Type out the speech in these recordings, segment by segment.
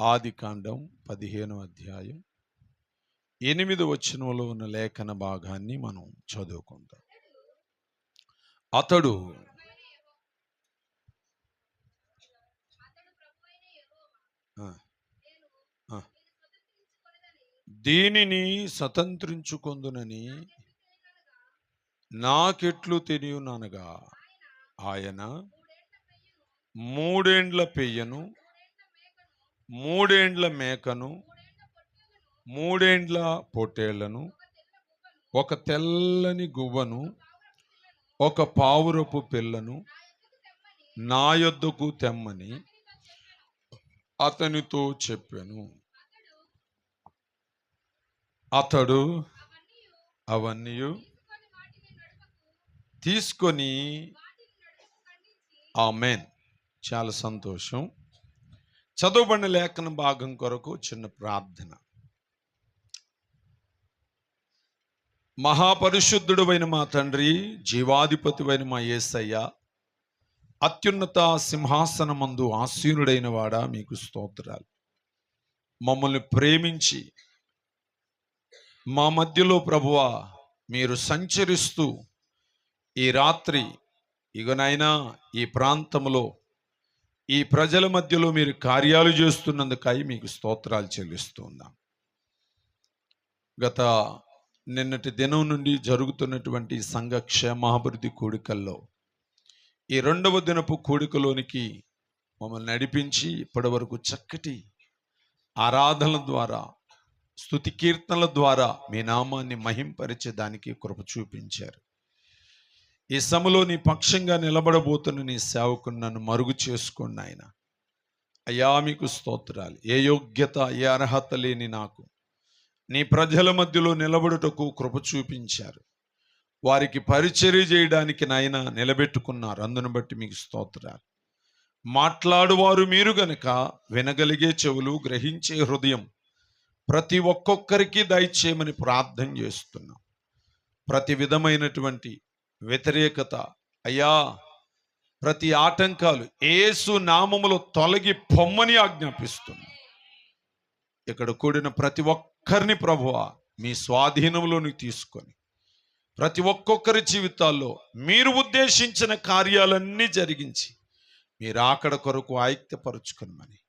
ఆదికాండం 15వ అధ్యాయం 8వ వచనంలో ఉన్న లేఖన భాగాన్ని మనం చదువుకుందాం. అతడు దీనిని స్వతంత్రించుకొందునని నాకెట్లు తెలియననగా ఆయన 3 ఏండ్ల పెయ్యను, 3 ఏండ్ల మేకను, 3 ఏండ్ల పొట్టేళ్లను, ఒక తెల్లని గువ్వను, ఒక పావురపు పిల్లను నా యొద్దకు తెమ్మని అతనితో చెప్పాను. అతడు అవన్నీ తీసుకొని ఆమేన్. చాలా సంతోషం. చదవబడిన లేఖన భాగం కొరకు చిన్న ప్రార్థన. మహాపరిశుద్ధుడైన మా తండ్రి, జీవాధిపతివైన మా యేసయ్య, అత్యున్నత సింహాసనమందు ఆసీనుడైన వాడా, మీకు స్తోత్రాలు. మమ్మల్ని ప్రేమించి మా మధ్యలో ప్రభువా మీరు సంచరిస్తూ ఈ రాత్రి ఇగనైనా ఈ ప్రాంతంలో ఈ ప్రజల మధ్యలో మీరు కార్యాలు చేస్తున్నందుకై మీకు స్తోత్రాలు చెల్లిస్తున్నాం. గత నిన్నటి దినం నుండి జరుగుతున్నటువంటి సంఘ క్షేమాభివృద్ధి కూడికల్లో ఈ 2వ దినపు కూడికలోనికి మమ్మల్ని నడిపించి ఇప్పటి వరకు చక్కటి ఆరాధనల ద్వారా, స్తుతి కీర్తనల ద్వారా మీ నామాన్ని మహింపరిచేదానికి కృప చూపించారు. ఈ సమలో నీ పక్షంగా నిలబడబోతున్న నీ సేవకుని నన్ను మరుగు చేసుకోండి ఆయన. అయ్యా మీకు స్తోత్రాలు. ఏ యోగ్యత ఏ అర్హత లేని నాకు నీ ప్రజల మధ్యలో నిలబడుటకు కృప చూపించారు. వారికి పరిచర్య చేయడానికి నాయన నిలబెట్టుకున్నారు. అందును బట్టి మీకు స్తోత్రాలు. మాట్లాడువారు మీరు గనుక వినగలిగే చెవులు, గ్రహించే హృదయం ప్రతి ఒక్కొక్కరికి దయచేయమని ప్రార్థన చేస్తున్నాం. ప్రతి విధమైనటువంటి వ్యతిరేకత అయ్యా, ప్రతి ఆటంకాలు యేసు నామములో తొలగి పొమ్మని ఆజ్ఞాపిస్తున్నాం. ఇక్కడ కూడిన ప్రతి ఒక్కరిని ప్రభువా మీ స్వాధీనంలోనికి తీసుకొని ప్రతి ఒక్కొక్కరి జీవితాల్లో మీరు ఉద్దేశించిన కార్యాలన్నీ జరిగించి మీరు ఆకడ కొరకు ఆయుక్తపరుచుకునమని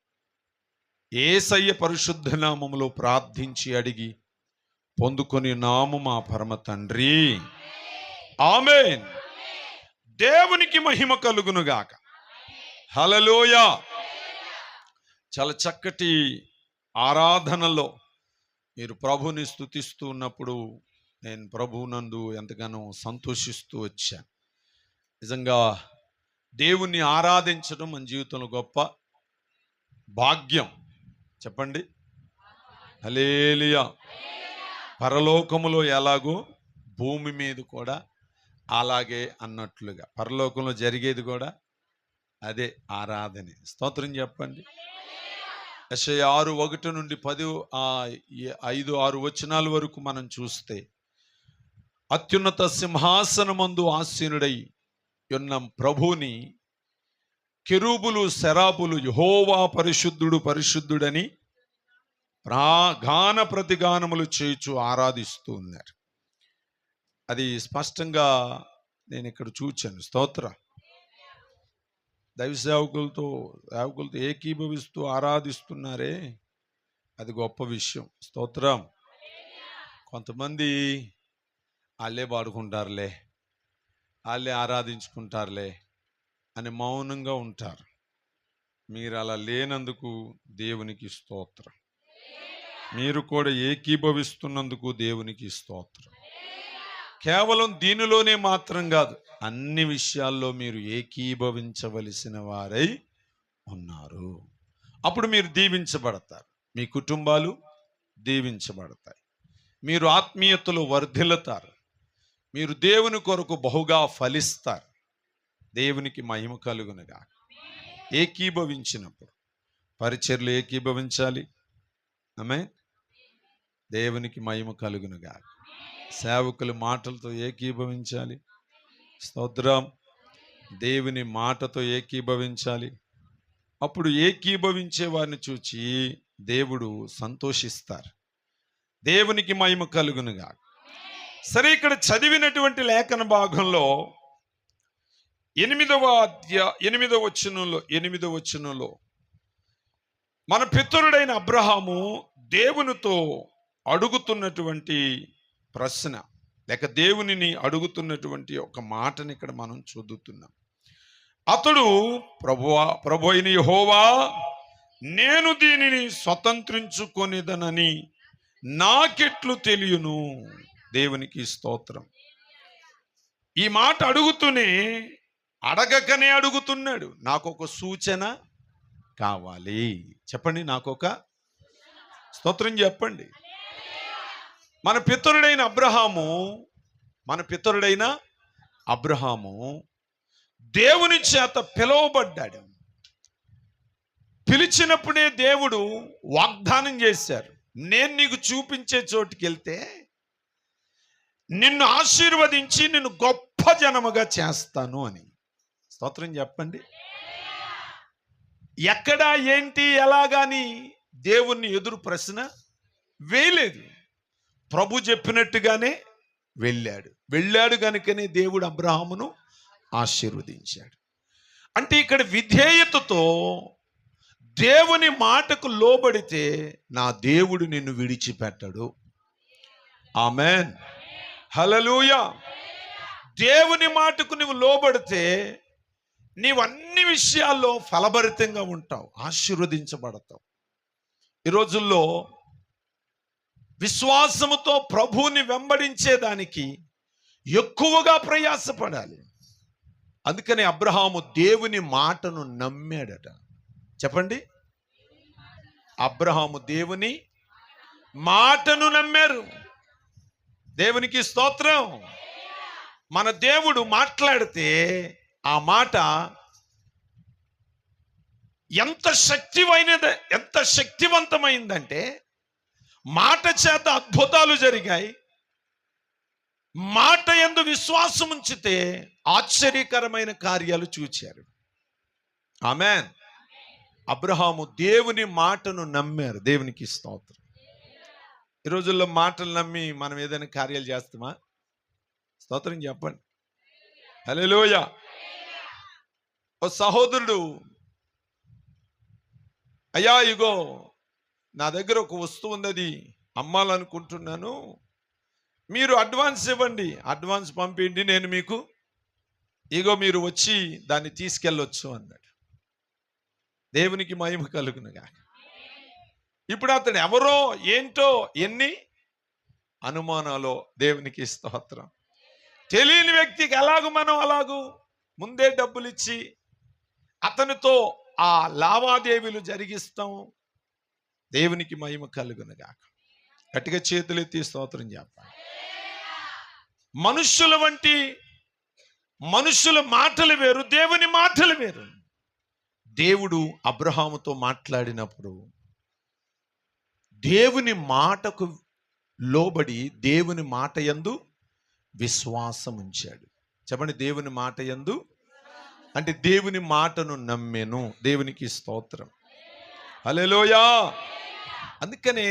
యేసయ్య పరిశుద్ధ నామములో ప్రార్థించి అడిగి పొందుకొని నాము మా పరమ తండ్రి, ఆమేన్. దేవునికి మహిమ కలుగునుగాక. హల్లెలూయా. చాలా చక్కటి ఆరాధనలో మీరు ప్రభుని స్తుతిస్తూ ఉన్నప్పుడు నేను ప్రభువునందు ఎంతగానో సంతోషిస్తూ వచ్చాను. నిజంగా దేవుణ్ణి ఆరాధించడం మన జీవితంలో గొప్ప భాగ్యం. చెప్పండి హల్లెలూయా. పరలోకములో ఎలాగో భూమి మీద కూడా అలాగే అన్నట్లుగా పరలోకంలో జరిగేది కూడా అదే ఆరాధన. స్తోత్రం చెప్పండి. యెషయా 6:1 నుండి 5-6 వచనాల వరకు మనం చూస్తే అత్యున్నత సింహాసనమందు ఆసీనుడై ఉన్న ప్రభువుని కెరూబులు, శరాబులు యెహోవా పరిశుద్ధుడు పరిశుద్ధుడని గాన ప్రతిగానములు చేయుచు ఆరాధిస్తూ ఉన్నారు. అది స్పష్టంగా నేను ఇక్కడ చూచాను. స్తోత్ర. దైవ సేవకులతో ఏకీభవిస్తూ ఆరాధిస్తున్నారే, అది గొప్ప విషయం. స్తోత్రం. కొంతమంది వాళ్ళే పాడుకుంటారులే, వాళ్ళే ఆరాధించుకుంటారులే అని మౌనంగా ఉంటారు. మీరు అలా లేనందుకు దేవునికి స్తోత్రం. మీరు కూడా ఏకీభవిస్తున్నందుకు దేవునికి స్తోత్రం. కేవలం దీనిలోనే మాత్రం కాదు, అన్ని విషయాల్లో మీరు ఏకీభవించవలసిన వారై ఉన్నారు. అప్పుడు మీరు దీవించబడతారు, మీ కుటుంబాలు దీవించబడతాయి, మీరు ఆత్మీయతలో వర్ధిల్లుతారు, మీరు దేవుని కొరకు బహుగా ఫలిస్తారు. దేవునికి మహిమ కలుగునుగా. ఏకీభవించినప్పుడు పరిచర్యలు ఏకీభవించాలి. ఆమేన్. దేవునికి మహిమ కలుగునుగా. సేవకుల మాటలతో ఏకీభవించాలి. స్తోత్రం. దేవుని మాటతో ఏకీభవించాలి. అప్పుడు ఏకీభవించే వారిని చూచి దేవుడు సంతోషిస్తారు. దేవునికి మహిమ కలుగునుగా. సరే, ఇక్కడ చదివినటువంటి లేఖన భాగంలో 8వ వచనంలో మన పితరుడైన అబ్రహాము దేవునితో అడుగుతున్నటువంటి ప్రశ్న, లేక దేవునిని అడుగుతున్నటువంటి ఒక మాటని ఇక్కడ మనం చదువుతున్నాం. అతడు ప్రభు అయిన యెహోవా, నేను దీనిని స్వతంత్రించుకొనిదనని నాకెట్లు తెలియను. దేవునికి స్తోత్రం. ఈ మాట అడుగుతూనే, అడగకనే అడుగుతున్నాడు, నాకొక సూచన కావాలి. చెప్పండి, నాకొక స్తోత్రం చెప్పండి. మన పితరుడైన అబ్రహాము దేవుని చేత పిలువబడ్డాడు. పిలిచినప్పుడే దేవుడు వాగ్దానం చేశారు, నేను నీకు చూపించే చోటుకి వెళ్తే నిన్ను ఆశీర్వదించి నిన్ను గొప్ప జనముగా చేస్తాను అని. స్తోత్రం చెప్పండి. ఎక్కడా, ఏంటి, ఎలాగాని దేవుణ్ణి ఎదురు ప్రశ్న వేయలేదు. ప్రభు చెప్పినట్టుగానే వెళ్ళాడు కనుకనే దేవుడు అబ్రహామును ఆశీర్వదించాడు. అంటే ఇక్కడ విధేయతతో దేవుని మాటకు లోబడితే నా దేవుడు నిన్ను విడిచిపెట్టడు. ఆమేన్, హల్లెలూయా. దేవుని మాటకు నువ్వు లోబడితే నీవు అన్ని విషయాల్లో ఫలభరితంగా ఉంటావు, ఆశీర్వదించబడతావు. ఈ రోజుల్లో విశ్వాసముతో ప్రభువుని వెంబడించేదానికి ఎక్కువగా ప్రయాసపడాలి. అందుకని అబ్రహాము దేవుని మాటను నమ్మాడట. చెప్పండి, అబ్రహాము దేవుని మాటను నమ్మారు. దేవునికి స్తోత్రం. మన దేవుడు మాట్లాడితే ఆ మాట ఎంత శక్తివంతమైందంటే మాట చేత అద్భుతాలు జరిగాయి. మాట యందు విశ్వాసం ఉంచితే ఆశ్చర్యకరమైన కార్యాలు చూచారు. ఆమేన్. అబ్రహాము దేవుని మాటను నమ్మారు. దేవునికి స్తోత్రం. ఈ రోజుల్లో మాటలు నమ్మి మనం ఏదైనా కార్యాలు చేస్తామా? స్తోత్రం చెప్పండి. హల్లెలూయా. ఓ సహోదరుడు, అయ్యా ఇగో నా దగ్గర ఒక వస్తువు ఉన్నది, అమ్మాలనుకుంటున్నాను, మీరు అడ్వాన్స్ ఇవ్వండి, అడ్వాన్స్ పంపిండి, నేను మీకు ఇగో మీరు వచ్చి దాన్ని తీసుకెళ్ళొచ్చు అన్నాడు. దేవునికి మహిమ కలుగునుగా. ఇప్పుడు అతడు ఎవరో ఏంటో ఎన్ని అనుమానాలో. దేవునికి స్తోత్రం. తెలియని వ్యక్తికి అలాగూ ముందే డబ్బులు ఇచ్చి అతనితో ఆ లావాదేవీలు జరిగిస్తాం. దేవునికి మహిమ కలుగునుగా. గట్టిగా చేతులెత్తి స్తోత్రం చెప్పాలి. మనుషుల మాటలు వేరు, దేవుని మాటలు వేరు. దేవుడు అబ్రహాముతో మాట్లాడినప్పుడు దేవుని మాటకు లోబడి దేవుని మాట యందు విశ్వాసం ఉంచాడు. చెప్పండి, దేవుని మాట యందు అంటే దేవుని మాటను నమ్మెను. దేవునికి స్తోత్రం. హల్లెలూయా. అందుకనే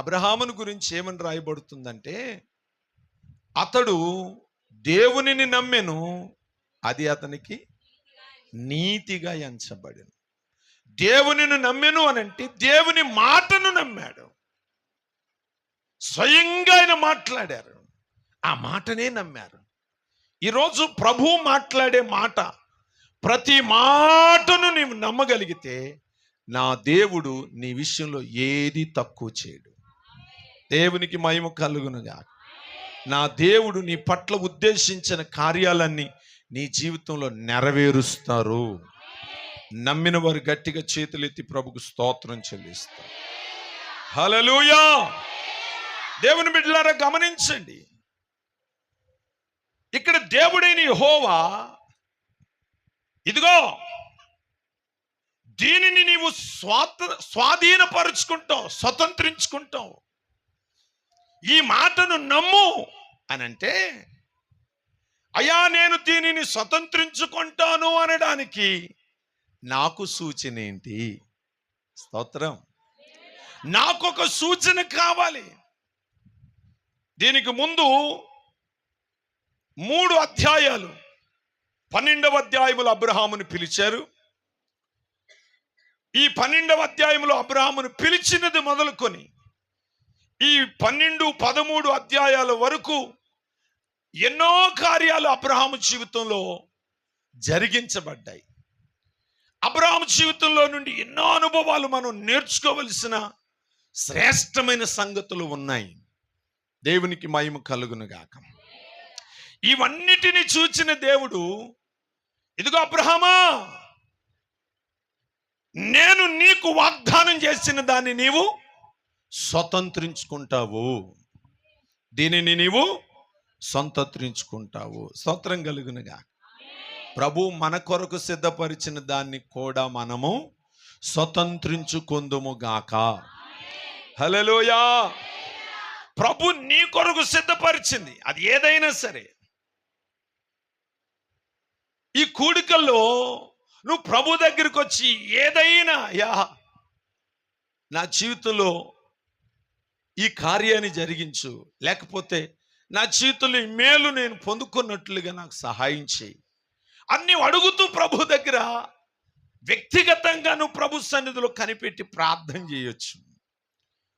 అబ్రహామును గురించి ఏమని రాయబడుతుందంటే, అతడు దేవునిని నమ్మెను, అది అతనికి నీతిగా ఎంచబడెను. దేవునిని నమ్మెను అనంటే దేవుని మాటను నమ్మాడు. స్వయంగా ఆయన మాట్లాడారు, ఆ మాటనే నమ్మారు. ఈరోజు ప్రభు మాట్లాడే మాట, ప్రతి మాటను నీవు నమ్మగలిగితే నా దేవుడు నీ విషయంలో ఏది తక్కువ చేయడు. దేవునికి మహిమ కలుగునుగా. నా దేవుడు నీ పట్ల ఉద్దేశించిన కార్యాలన్నీ నీ జీవితంలో నెరవేరుస్తారు. నమ్మిన వారు గట్టిగా చేతులెత్తి ప్రభుకు స్తోత్రం చెల్లిస్తారు. హల్లెలూయా. దేవుని బిడ్డలారా గమనించండి, ఇక్కడ దేవుడైన యెహోవా, ఇదిగో దీనిని నీవు స్వాధీనపరుచుకుంటావు, స్వతంత్రించుకుంటావు, ఈ మాటను నమ్ము అనంటే, అయ్యా నేను దీనిని స్వతంత్రించుకుంటాను అనడానికి నాకు సూచన ఏంటి? స్తోత్రం. నాకొక సూచన కావాలి. దీనికి ముందు 3 అధ్యాయాలు 12వ అధ్యాయములో అబ్రహామును పిలిచారు. ఈ 12వ అధ్యాయములో అబ్రహామును పిలిచినది మొదలుకొని ఈ 12, 13 అధ్యాయాల వరకు ఎన్నో కార్యాలు అబ్రహాము జీవితంలో జరిగించబడ్డాయి. అబ్రహాము జీవితంలో నుండి ఎన్నో అనుభవాలు మనం నేర్చుకోవలసిన శ్రేష్టమైన సంగతులు ఉన్నాయి. దేవునికి మహిమ కలుగును గాక. ఇవన్నిటిని చూచిన దేవుడు, ఇదిగో అబ్రహామా, నేను నీకు వాగ్దానం చేసిన దాన్ని నీవు స్వతంత్రించుకుంటావు, దీనిని నీవు స్వతంత్రించుకుంటావు. స్తోత్రం కలుగునుగా. ప్రభు మన కొరకు సిద్ధపరిచిన దాన్ని కూడా మనము స్వతంత్రించుకుందుము గాక. హల్లెలూయా. ప్రభు నీ కొరకు సిద్ధపరిచింది అది ఏదైనా సరే. ఈ కూడికల్లో నువ్వు ప్రభు దగ్గరికి వచ్చి ఏదైనా, నా జీవితంలో ఈ కార్యాన్ని జరిగించు, లేకపోతే నా జీవితంలో ఈ మేలు నేను పొందుకున్నట్లుగా నాకు సహాయం చేయి అన్ని అడుగుతూ ప్రభు దగ్గర వ్యక్తిగతంగా నువ్వు ప్రభు సన్నిధిలో కనిపెట్టి ప్రార్థన చేయొచ్చు.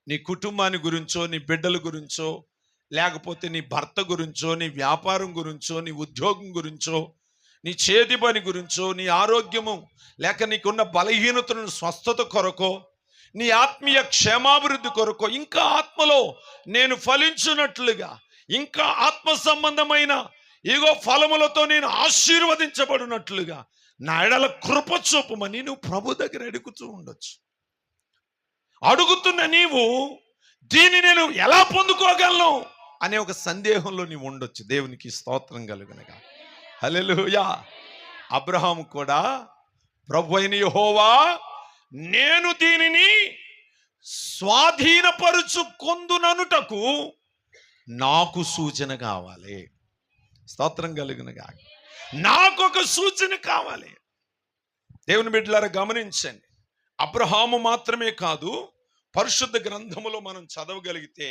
నీ కుటుంబాన్ని గురించో, నీ బిడ్డల గురించో, లేకపోతే నీ భర్త గురించో, నీ వ్యాపారం గురించో, నీ ఉద్యోగం గురించో, నీ చేతి పని గురించో, నీ ఆరోగ్యము లేక నీకున్న బలహీనతలను స్వస్థత కొరకో, నీ ఆత్మీయ క్షేమాభివృద్ధి కొరకో, ఇంకా ఆత్మలో నేను ఫలించున్నట్లుగా, ఇంకా ఆత్మ సంబంధమైన ఇగో ఫలములతో నేను ఆశీర్వదించబడినట్లుగా నా ఎడల కృప చూపమని నువ్వు ప్రభు దగ్గర అడుగుతూ ఉండొచ్చు. అడుగుతున్న నీవు దీన్ని నేను ఎలా పొందుకోగలను అనే ఒక సందేహంలో నీవు ఉండొచ్చు. దేవునికి స్తోత్రం కలుగునుగా. హల్లెలూయా. అబ్రహాము కూడా ప్రభు అయిన యెహోవా, నేను దీనిని స్వాధీనపరుచుకొందుననుటకు నాకు సూచన కావాలి. స్తోత్రం కలుగునుగా. నాకొక సూచన కావాలి. దేవుని బిడ్డలారా గమనించండి, అబ్రహాము మాత్రమే కాదు, పరిశుద్ధ గ్రంథములో మనం చదవగలిగితే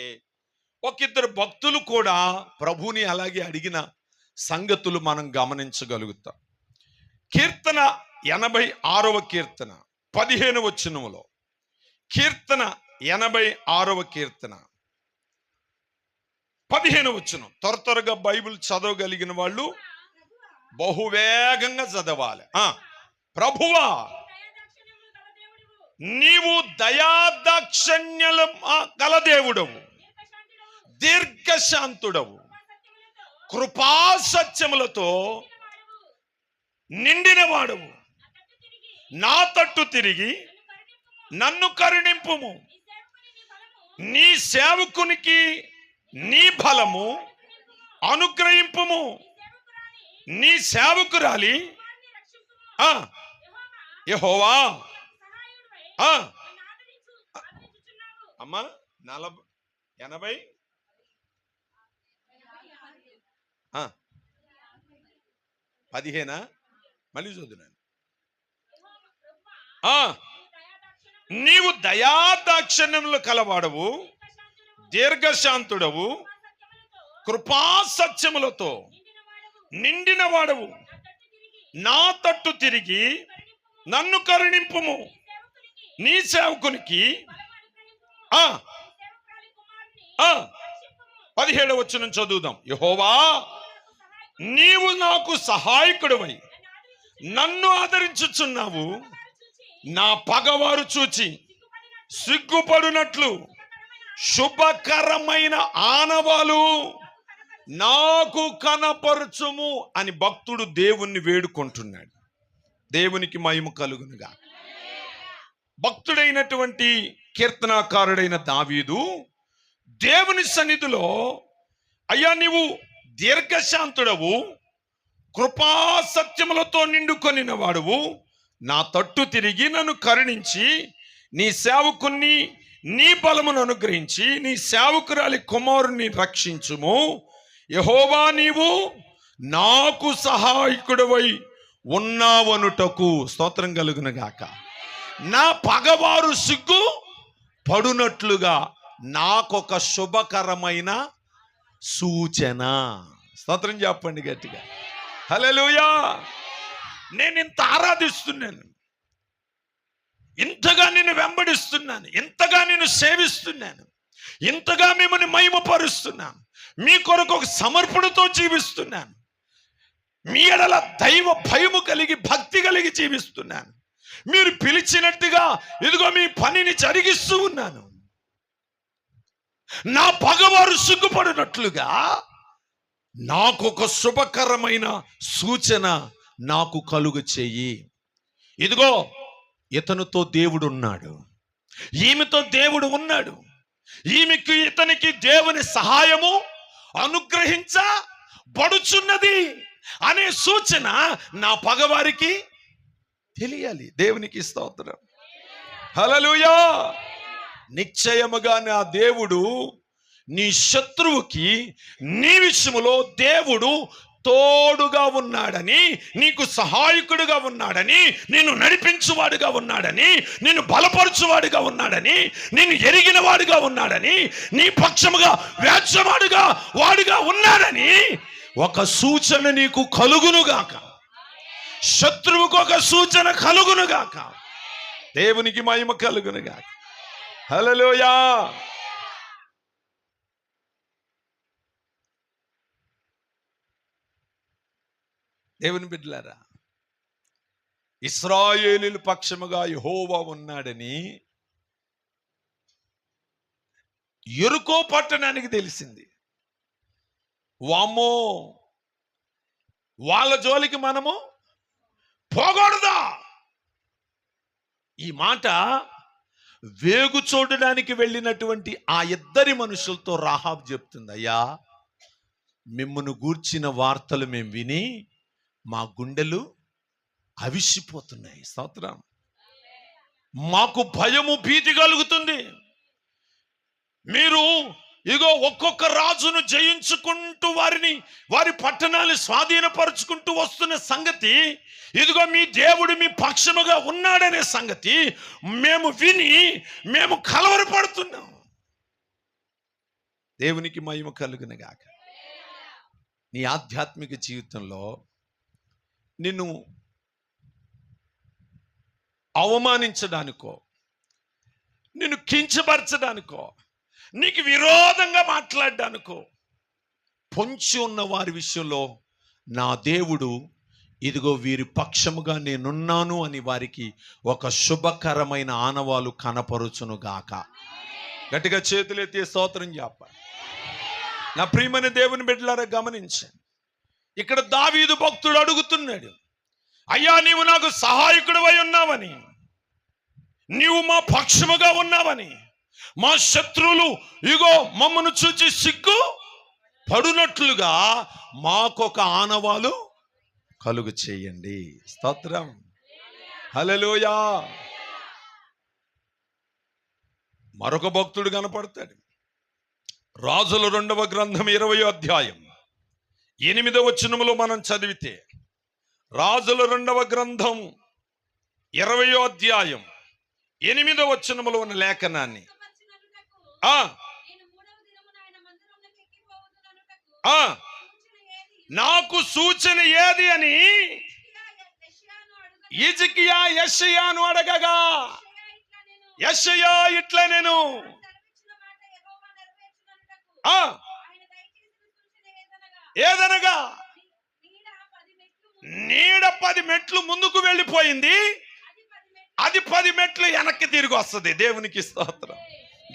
ఒకిద్దరు భక్తులు కూడా ప్రభుని అలాగే అడిగిన సంగతులు మనం గమనించగలుగుతాం. కీర్తన 86వ కీర్తన 15వ వచనములో, కీర్తన 86వ కీర్తన 15వ వచనం. త్వరగా బైబిల్ చదవగలిగిన వాళ్ళు బహువేగంగా చదవాలి. ప్రభువా, నీవు దయాదాక్షణ్యల గల దేవుడవు, దీర్ఘశాంతుడవు, కృపాసత్యములతో నిండిన వాడవు, నా తట్టు తిరిగి నన్ను కరుణింపుము. నీ సేవకునికి నీ బలము అనుగ్రహింపుము. నీ సేవకురాలి యెహోవా. అమ్మా 80 15 మళ్ళీ చదువున్నాను. నీవు దయాదాక్షిణ్యములు కలవాడవు, దీర్ఘశాంతుడవు, కృపాసత్యములతో నిండిన వాడవు, నా తట్టు తిరిగి నన్ను కరుణింపుము. నీ సేవకునికి 17వ వచనం చదువుదాం. యెహోవా, నీవు నాకు సహాయకుడివై నన్ను ఆదరించుచున్నావు. నా పగవారు చూచి సిగ్గుపడునట్లు శుభకరమైన ఆనవాలు నాకు కనపరచుము అని భక్తుడు దేవుణ్ణి వేడుకుంటున్నాడు. దేవునికి మహిమ కలుగునుగా. భక్తుడైనటువంటి కీర్తనాకారుడైన దావీదు దేవుని సన్నిధిలో, అయ్యా నీవు దీర్ఘశాంతుడవు, కృపాసత్యములతో నిండుకొనిన వాడువు, నా తట్టు తిరిగి నన్ను కరుణించి నీ సేవకుని నీ బలమును అనుగ్రహించి నీ సేవకురాలి కుమారుని రక్షించుము. యెహోవా, నీవు నాకు సహాయకుడివై ఉన్నావనుటకు స్తోత్రం కలుగునుగాక. నా పగవారు సిగ్గు పడునట్లుగా నాకొక శుభకరమైన సూచన. స్తోత్రం చెప్పండి గట్టిగా. హల్లెలూయా. నేను ఇంత ఆరాధిస్తున్నాను, ఇంతగా నిన్ను వెంబడిస్తున్నాను, ఇంతగా నిన్ను సేవిస్తున్నాను, ఇంతగా మిమ్మల్ని మహిమపరుస్తున్నాను, మీ కొరకు ఒక సమర్పణతో జీవిస్తున్నాను, మీ ఎడల దైవ భయము కలిగి భక్తి కలిగి జీవిస్తున్నాను, మీరు పిలిచినట్టుగా ఇదిగో మీ పనిని జరిగిస్తూ ఉన్నాను. నా పగవారు సిగ్గుపడినట్లుగా నాకొక శుభకరమైన సూచన నాకు కలుగ చెయ్యి. ఇదిగో ఇతనితో దేవుడు ఉన్నాడు, ఈమెతో దేవుడు ఉన్నాడు, ఈమెకి ఇతనికి దేవుని సహాయము అనుగ్రహించబడుచున్నది అనే సూచన నా పగవారికి తెలియాలి. దేవునికి స్తోత్రం. హల్లెలూయా. నిశ్చయముగా నా దేవుడు నీ శత్రువుకి నీ విషయములో దేవుడు తోడుగా ఉన్నాడని, నీకు సహాయకుడుగా ఉన్నాడని, నిన్ను నడిపించువాడుగా ఉన్నాడని, నిన్ను బలపరచువాడుగా ఉన్నాడని, నిన్ను ఎరిగిన వాడుగా ఉన్నాడని, నీ పక్షముగా వేర్చవాడుగా వాడుగా ఉన్నాడని ఒక సూచన నీకు కలుగునుగాక. శత్రువుకు ఒక సూచన కలుగునుగాక. దేవునికి మహిమ కలుగునుగాక. హల్లెలూయా. దేవుని బిడ్డలారా, ఇశ్రాయేలీయుల పక్షముగా యెహోవా ఉన్నాడని యెరికో పట్టణానికి తెలిసింది. వామ్మో, వాళ్ళ జోలికి మనము పోకూడదా? ఈ మాట వేగు చూడడానికి వెళ్ళినటువంటి ఆ ఇద్దరి మనుషులతో రాహాబ్ చెప్తుంది, అయ్యా మిమ్మును గూర్చిన వార్తలు మేము విని మా గుండెలు అవిసిపోతున్నాయి. స్తోత్రం. మాకు భయము భీతి కలుగుతుంది. మీరు ఇగో ఒక్కొక్క రాజును జయించుకుంటూ వారి పట్టణాలు స్వాధీనపరుచుకుంటూ వస్తున్న సంగతి, ఇదిగో మీ దేవుడు మీ పక్షముగా ఉన్నాడనే సంగతి మేము విని మేము కలవరపడుతున్నాం. దేవునికి మహిమ కలుగునుగాక. నీ ఆధ్యాత్మిక జీవితంలో నిన్ను అవమానించడానికో, నిన్ను కించపరచడానికో, నీకు విరోధంగా మాట్లాడడానికో పొంచి ఉన్న వారి విషయంలో నా దేవుడు ఇదిగో వీరి పక్షముగా నేనున్నాను అని వారికి ఒక శుభకరమైన ఆనవాలు కనపరుచును గాక. గట్టిగా చేతులెత్తి స్తోత్రం చెప్పాలి. నా ప్రియమైన దేవుని బిడ్డలారా, గమనించండి. ఇక్కడ దావీదు భక్తుడు అడుగుతున్నాడు, అయ్యా నీవు నాకు సహాయకుడివై ఉన్నావని, నీవు మా పక్షముగా ఉన్నావని, మా శత్రువులు ఇగో మమ్మను చూచి సిగ్గు పడునట్లుగా మాకొక ఆనవాలు కలుగు చేయండి. స్తోత్రం. హల్లెలూయా. మరొక భక్తుడు కనపడతాడు. రాజుల 2వ గ్రంథం 20వ అధ్యాయం 8వ వచనములో మనం చదివితే, రాజుల 2వ గ్రంథం 20వ అధ్యాయం 8వ వచనములో ఉన్న లేఖనాన్ని నాకు సూచన ఏది అని హిజ్కియా యెషయాను అడగగా, యెషయా ఇట్లా నేను ఏదనగా నీడ 10 మెట్లు ముందుకు వెళ్ళిపోయింది, అది 10 మెట్లు వెనక్కి తిరిగి వస్తుంది. దేవునికి స్తోత్రం.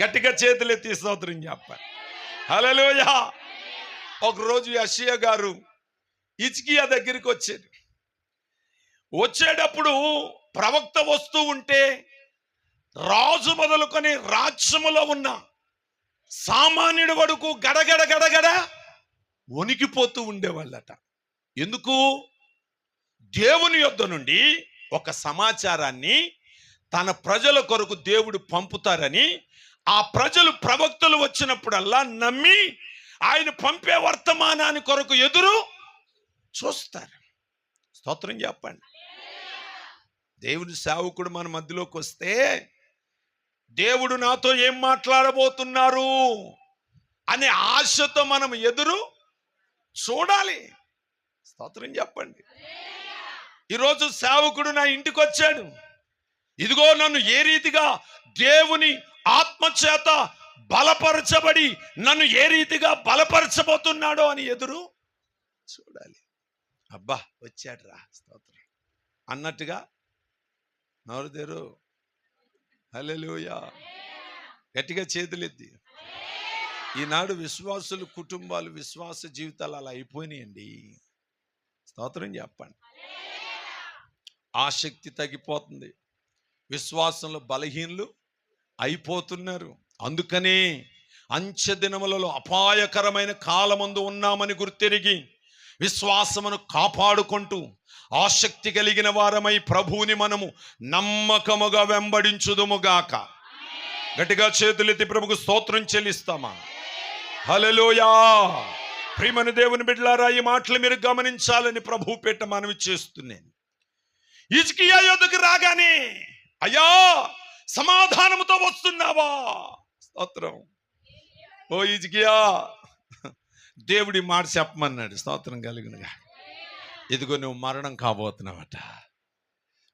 గట్టిగా చేతులెత్తి స్తోత్రం చెప్పాలి. హల్లెలూయా. ఒకరోజు యెషయా గారు హిజ్కియా దగ్గరికి వచ్చేటప్పుడు ప్రవక్త వస్తూ ఉంటే రాజు మొదలుకొని రాజ్యములో ఉన్న సామాన్యుడి వరకు గడగడ గడగడ వణికిపోతూ ఉండేవాళ్ళట. ఎందుకు? దేవుని యొద్ద నుండి ఒక సమాచారాన్ని తన ప్రజల కొరకు దేవుడు పంపుతారని, ఆ ప్రజలు ప్రవక్తలు వచ్చినప్పుడల్లా నమ్మి ఆయన పంపే వర్తమానాన్ని కొరకు ఎదురు చూస్తారు. స్తోత్రం చెప్పండి. దేవుని సేవకుడు మన మధ్యలోకి వస్తే దేవుడు నాతో ఏం మాట్లాడబోతున్నారు అనే ఆశతో మనం ఎదురు చూడాలి. స్తోత్రం చెప్పండి. ఈరోజు సేవకుడు నా ఇంటికి వచ్చాడు. ఇదిగో నన్ను ఏ రీతిగా దేవుని ఆత్మచేత బలపరచబడి నన్ను ఏ రీతిగా బలపరచబోతున్నాడో అని ఎదురు చూడాలి. అబ్బా వచ్చాడు రా స్తోత్రం అన్నట్టుగా నోరుదేరు. హల్లెలూయా. గట్టిగా చేతులెత్తి. ఈనాడు విశ్వాసులు కుటుంబాలు విశ్వాస జీవితాలు అలా అయిపోయినాయండి. స్తోత్రం చెప్పండి. ఆసక్తి తగ్గిపోతుంది. విశ్వాసంలో బలహీనులు అయిపోతున్నారు. అందుకనే అంచె దినములలో అపాయకరమైన కాలమందు ఉన్నామని గుర్తెరిగి విశ్వాసమును కాపాడుకుంటూ ఆసక్తి కలిగిన వారమై ప్రభువుని మనము నమ్మకముగా వెంబడించుదుముగాక. గట్టిగా చేతులెత్తి ప్రభుకు స్తోత్రం చెల్లిస్తామా? హల్లెలూయా. ప్రియమైన దేవుని బిడ్డలారా, ఈ మాటలు మీరు గమనించాలని ప్రభువు పేట మనవి చేస్తున్నాను. హిజ్కియా యొద్దకు రాగానే, అయ్యా సమాధానముతో వస్తున్నావా? స్తోత్రం. ఓ హిజ్కియా, దేవుడి మాట చెప్పమన్నాడు. స్తోత్రం కలుగునుగా. ఇదిగో నువ్వు మరణం కాబోతున్నావట.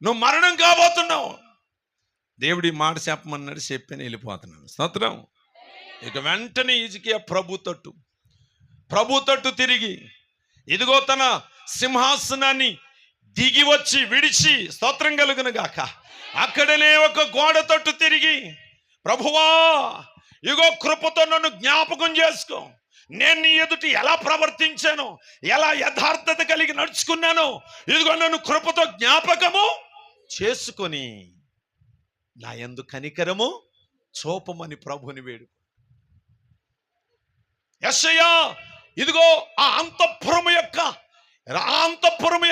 నువ్వు మరణం కాబోతున్నావు. దేవుడి మాట చెప్పమన్నాడు. చెప్పని వెళ్ళిపోతున్నాను. స్తోత్రం. ఇక వెంటనే హిజ్కియా ప్రభు తట్టు తిరిగి ఇదిగో తన సింహాసనాన్ని దిగి వచ్చి విడిచి, స్తోత్రం కలుగును గాక, అక్కడనే ఒక గోడ తట్టు తిరిగి, ప్రభువా ఇగో కృపతో నన్ను జ్ఞాపకం చేసుకో. నేను నీ ఎదుటి ఎలా ప్రవర్తించాను, ఎలా యథార్థత కలిగి నడుచుకున్నాను, ఇదిగో నన్ను కృపతో జ్ఞాపకము చేసుకొని నా యందు కనికరము చూపమని ప్రభుని వేడు. యెషయా ఇదిగో ఆ అంతఃపురము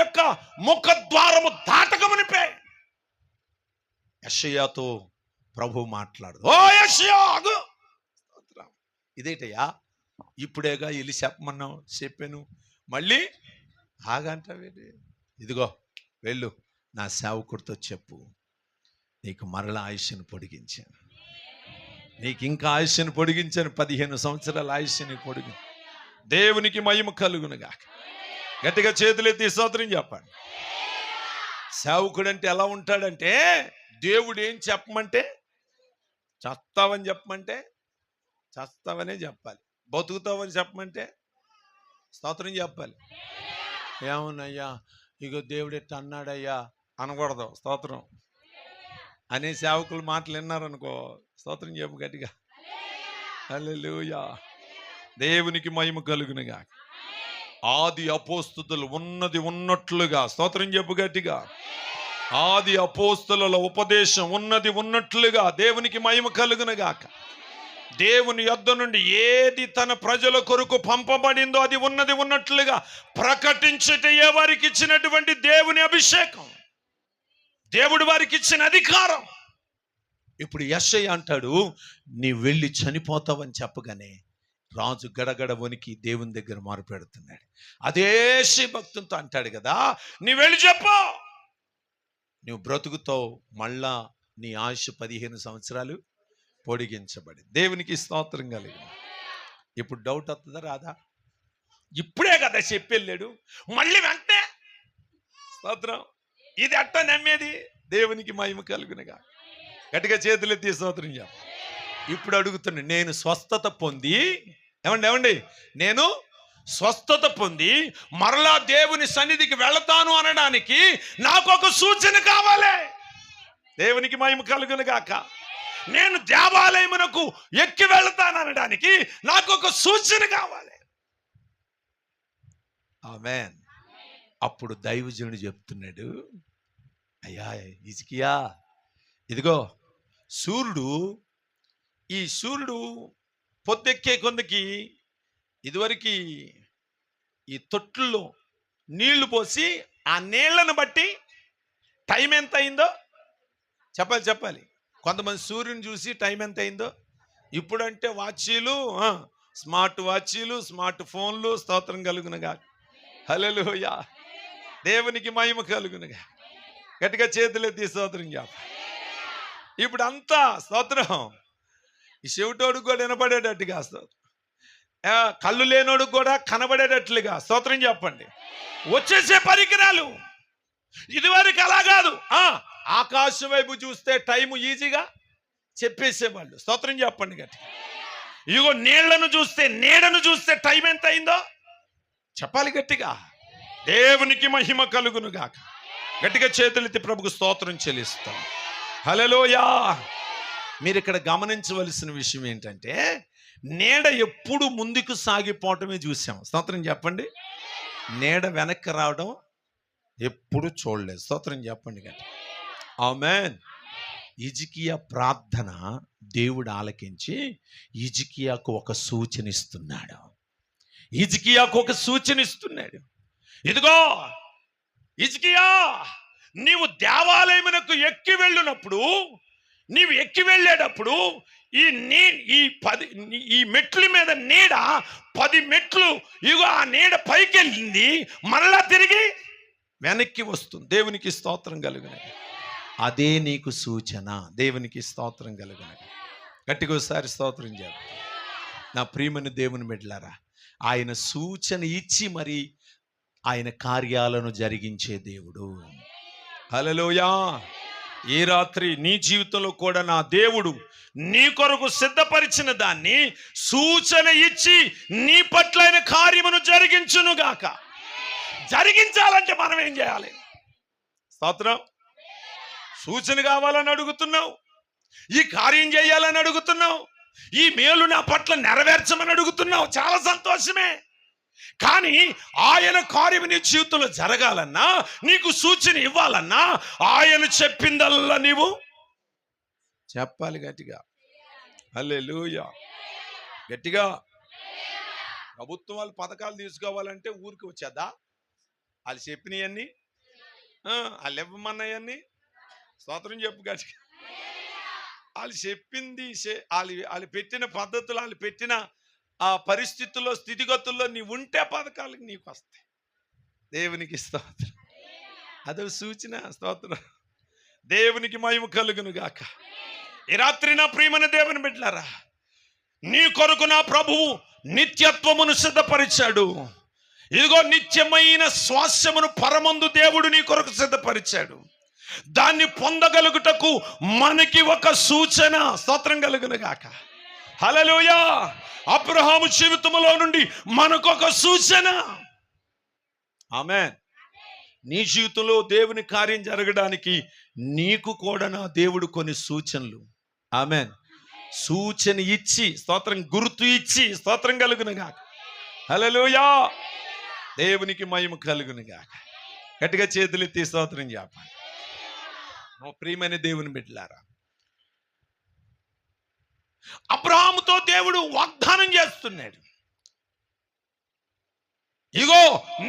యొక్క ముఖద్వారము దాటకమునిపే యెషయాతో ప్రభు మాట్లాడు. ఓ యెషయా ఆగు. ఇదేటయ్యా, ఇప్పుడేగా వెళ్ళి చెప్పమన్నావు, చెప్పాను, మళ్ళీ ఆగంటావేంటి? ఇదిగో వెళ్ళు, నా సేవకుడితో చెప్పు, నీకు మరల ఆయుష్ను పొడిగించాను, నీకు ఇంకా ఆయుష్ను పొడిగించాను, 15 సంవత్సరాల ఆయుష్ని పొడిగి. దేవునికి మహిమ కలుగునుగా. గట్టిగా చేతులెత్తి స్తోత్రం చెప్పండి. సేవకుడు అంటే ఎలా ఉంటాడంటే, దేవుడు ఏం చెప్పమంటే చస్తావని చెప్పమంటే చస్తావనే చెప్పాలి, బతుకుతావని చెప్పమంటే స్తోత్రం చెప్పాలి. ఏమన్నయ్యా ఇగో దేవుడు ఎట్ట అన్నాడయ్యా అనకూడదు. స్తోత్రం అనే సేవకులు మాటలు విన్నారనుకో, స్తోత్రం చెప్పు గట్టిగా. హల్లెలూయా. దేవునికి మహిమ కలుగునుగా. ఆది అపోస్తులు ఉన్నది ఉన్నట్లుగా, స్తోత్రం చెప్పు గట్టిగా, ఆది అపోస్తుల ఉపదేశం ఉన్నది ఉన్నట్లుగా దేవునికి మహిమ కలుగునుగాక. దేవుని యొద్ద నుండి ఏది తన ప్రజల కొరకు పంపబడిందో అది ఉన్నది ఉన్నట్లుగా ప్రకటించటయే వారికి ఇచ్చినటువంటి దేవుని అభిషేకం, దేవుడు వారికి ఇచ్చిన అధికారం. ఇప్పుడు యెషయా అంటాడు, నీ వెళ్ళి చనిపోతావని చెప్పగానే రాజు గడగడ వణికి దేవుని దగ్గర మారు పెడుతున్నాడు. అదే భక్తునితో అంటాడు కదా, నీ వెళ్ళి చెప్పు, నువ్వు బ్రతుకుతావు, మళ్ళా నీ ఆయుష్ 15 సంవత్సరాలు పొడిగించబడి. దేవునికి స్తోత్రం కలిగి. ఇప్పుడు డౌట్ వస్తుందా రాదా? ఇప్పుడే కదా చెప్పెళ్ళాడు, మళ్ళీ వెంటనే స్తోత్రం. ఇది అట్ట నమ్మేది? దేవునికి మహిమ కలుగునుగా. గట్టిగా చేతులెత్తి స్తోత్రం చెప్పు. ఇప్పుడు అడుగుతున్నా, నేను స్వస్థత పొంది, ఏమండి నేను స్వస్థత పొంది మరలా దేవుని సన్నిధికి వెళతాను అనడానికి నాకు ఒక సూచన కావాలి. దేవునికి మహిమ కలుగునుగాక. నేను దేవాలయమునకు ఎక్కి వెళతాను అనడానికి నాకు ఒక సూచన కావాలి. ఆమేన్. అప్పుడు దైవజనుడు చెప్తున్నాడు, అయ్యా హిజ్కియా, ఇదిగో సూర్యుడు పొద్దెక్కే కొందకి ఇదివరకు ఈ తొట్టుల్లో నీళ్లు పోసి ఆ నీళ్లను బట్టి టైం ఎంత అయిందో చెప్పాలి. కొంతమంది సూర్యుని చూసి టైం ఎంత అయిందో, ఇప్పుడంటే వాచీలు, స్మార్ట్ వాచీలు, స్మార్ట్ ఫోన్లు, స్తోత్రం కలుగునుగా. హల్లెలూయా. దేవునికి మహిమ కలుగునుగా. గట్టిగా చేతులెత్తి స్తోత్రం చెప్పు. ఇప్పుడు అంతా స్తోత్రం. ఈ చెవిటోడికి కూడా వినపడేటట్టుగా స్తోత్రం, కళ్ళు లేనోడికి కూడా కనబడేటట్లుగా స్తోత్రం చెప్పండి. వచ్చేసే పరికరాలు ఇదివరకు అలా కాదు. ఆకాశం వైపు చూస్తే టైం ఈజీగా చెప్పేసేవాళ్ళు. స్తోత్రం చెప్పండి గట్టిగా. ఇదిగో నీళ్లను చూస్తే, నీడను చూస్తే టైం ఎంత అయిందో చెప్పాలి గట్టిగా. దేవునికి మహిమ కలుగును గాక. గట్టిగా చేతులెత్తి ప్రభుకు స్తోత్రం చెల్లిస్తాం. హల్లెలూయా. మీరు ఇక్కడ గమనించవలసిన విషయం ఏంటంటే, నీడ ఎప్పుడు ముందుకు సాగిపోవటమే చూసాం. స్తోత్రం చెప్పండి. నీడ వెనక్కి రావడం ఎప్పుడు చూడలేదు. స్తోత్రం చెప్పండి గట్టిగా. ఆమేన్. హిజ్కియా ప్రార్థన దేవుడు ఆలకించి హిజ్కియాకు ఒక సూచన ఇస్తున్నాడు. హిజ్కియాకు ఒక సూచన ఇస్తున్నాడు. ఇదిగో హిజ్కియా, నీవు దేవాలయమునకు ఎక్కి వెళ్ళినప్పుడు, నీవు ఎక్కి వెళ్ళేటప్పుడు ఈ మెట్ల మీద నీడ 10 మెట్లు, ఇగో ఆ నీడ పైకి వెళ్ళింది, మరలా తిరిగి వెనక్కి వస్తుంది. దేవునికి స్తోత్రం కలుగునది. అదే నీకు సూచన. దేవునికి స్తోత్రం కలుగునది. గట్టిగా ఒకసారి స్తోత్రం చేద్దాం. నా ప్రియమైన దేవుని బిడ్డలారా, ఆయన సూచన ఇచ్చి మరి ఆయన కార్యాలను జరిగించే దేవుడు. హల్లెలూయా. ఈ రాత్రి నీ జీవితంలో కూడా నా దేవుడు నీ కొరకు సిద్ధపరిచిన దాన్ని సూచన ఇచ్చి నీ పట్ల ఆయన కార్యమును జరిగించునుగాక. జరిగించాలంటే మనం ఏం చేయాలి? స్తోత్రం. సూచన కావాలని అడుగుతున్నావు, ఈ కార్యం చేయాలని అడుగుతున్నావు, ఈ మేలు నా పట్ల నెరవేర్చమని అడుగుతున్నావు. చాలా సంతోషమే. కానీ ఆయన కార్యం నీ జీవితంలో జరగాలన్నా, నీకు సూచన ఇవ్వాలన్నా, ఆయన చెప్పిందల్లా నీవు చెప్పాలి గట్టిగా. హల్లెలూయా. గట్టిగా. ప్రభుత్వం వాళ్ళు పథకాలు తీసుకోవాలంటే ఊరికి వచ్చేద్దా? వాళ్ళు చెప్పినవన్నీ, వాళ్ళు ఇవ్వమన్నాయన్నీ స్తోత్రం చెప్పు గట్టిగా. వాళ్ళు చెప్పింది, వాళ్ళు పెట్టిన పద్ధతులు, వాళ్ళు పెట్టిన ఆ పరిస్థితుల్లో, స్థితిగతుల్లో నీవు ఉంటే పథకాలు నీకు వస్తాయి. దేవునికి స్తోత్రం. అదో సూచన. స్తోత్రం. దేవునికి మహిమ కలుగును గాక. ఈ రాత్రి నా ప్రియమైన దేవుని బిడ్డలారా, నీ కొరకు నా ప్రభువు నిత్యత్వమును సిద్ధపరిచాడు. ఇదిగో నిత్యమైన స్వాస్యమును పరమందు దేవుడు నీ కొరకు సిద్ధపరిచాడు. దాన్ని పొందగలుగుటకు మనకి ఒక సూచన. స్తోత్రం కలుగును గాక. హల్లెలూయా. అబ్రహాము జీవితంలో నుండి మనకొక సూచన. ఆమేన్. నీ జీవితంలో దేవుని కార్యం జరగడానికి నీకు కూడా నా దేవుడు కొన్ని సూచనలు, ఆమేన్, సూచన ఇచ్చి, స్తోత్రం, గుర్తు ఇచ్చి, స్తోత్రం కలుగును గాక. హల్లెలూయా. దేవునికి మహిమ కలుగును గాక. గట్టిగా చేతులెత్తి స్తోత్రం చెప్పండి. ప్రియమైన దేవుని బిడ్డలారా, అబ్రహాముతో దేవుడు వాగ్దానం చేస్తున్నాడు. ఇగో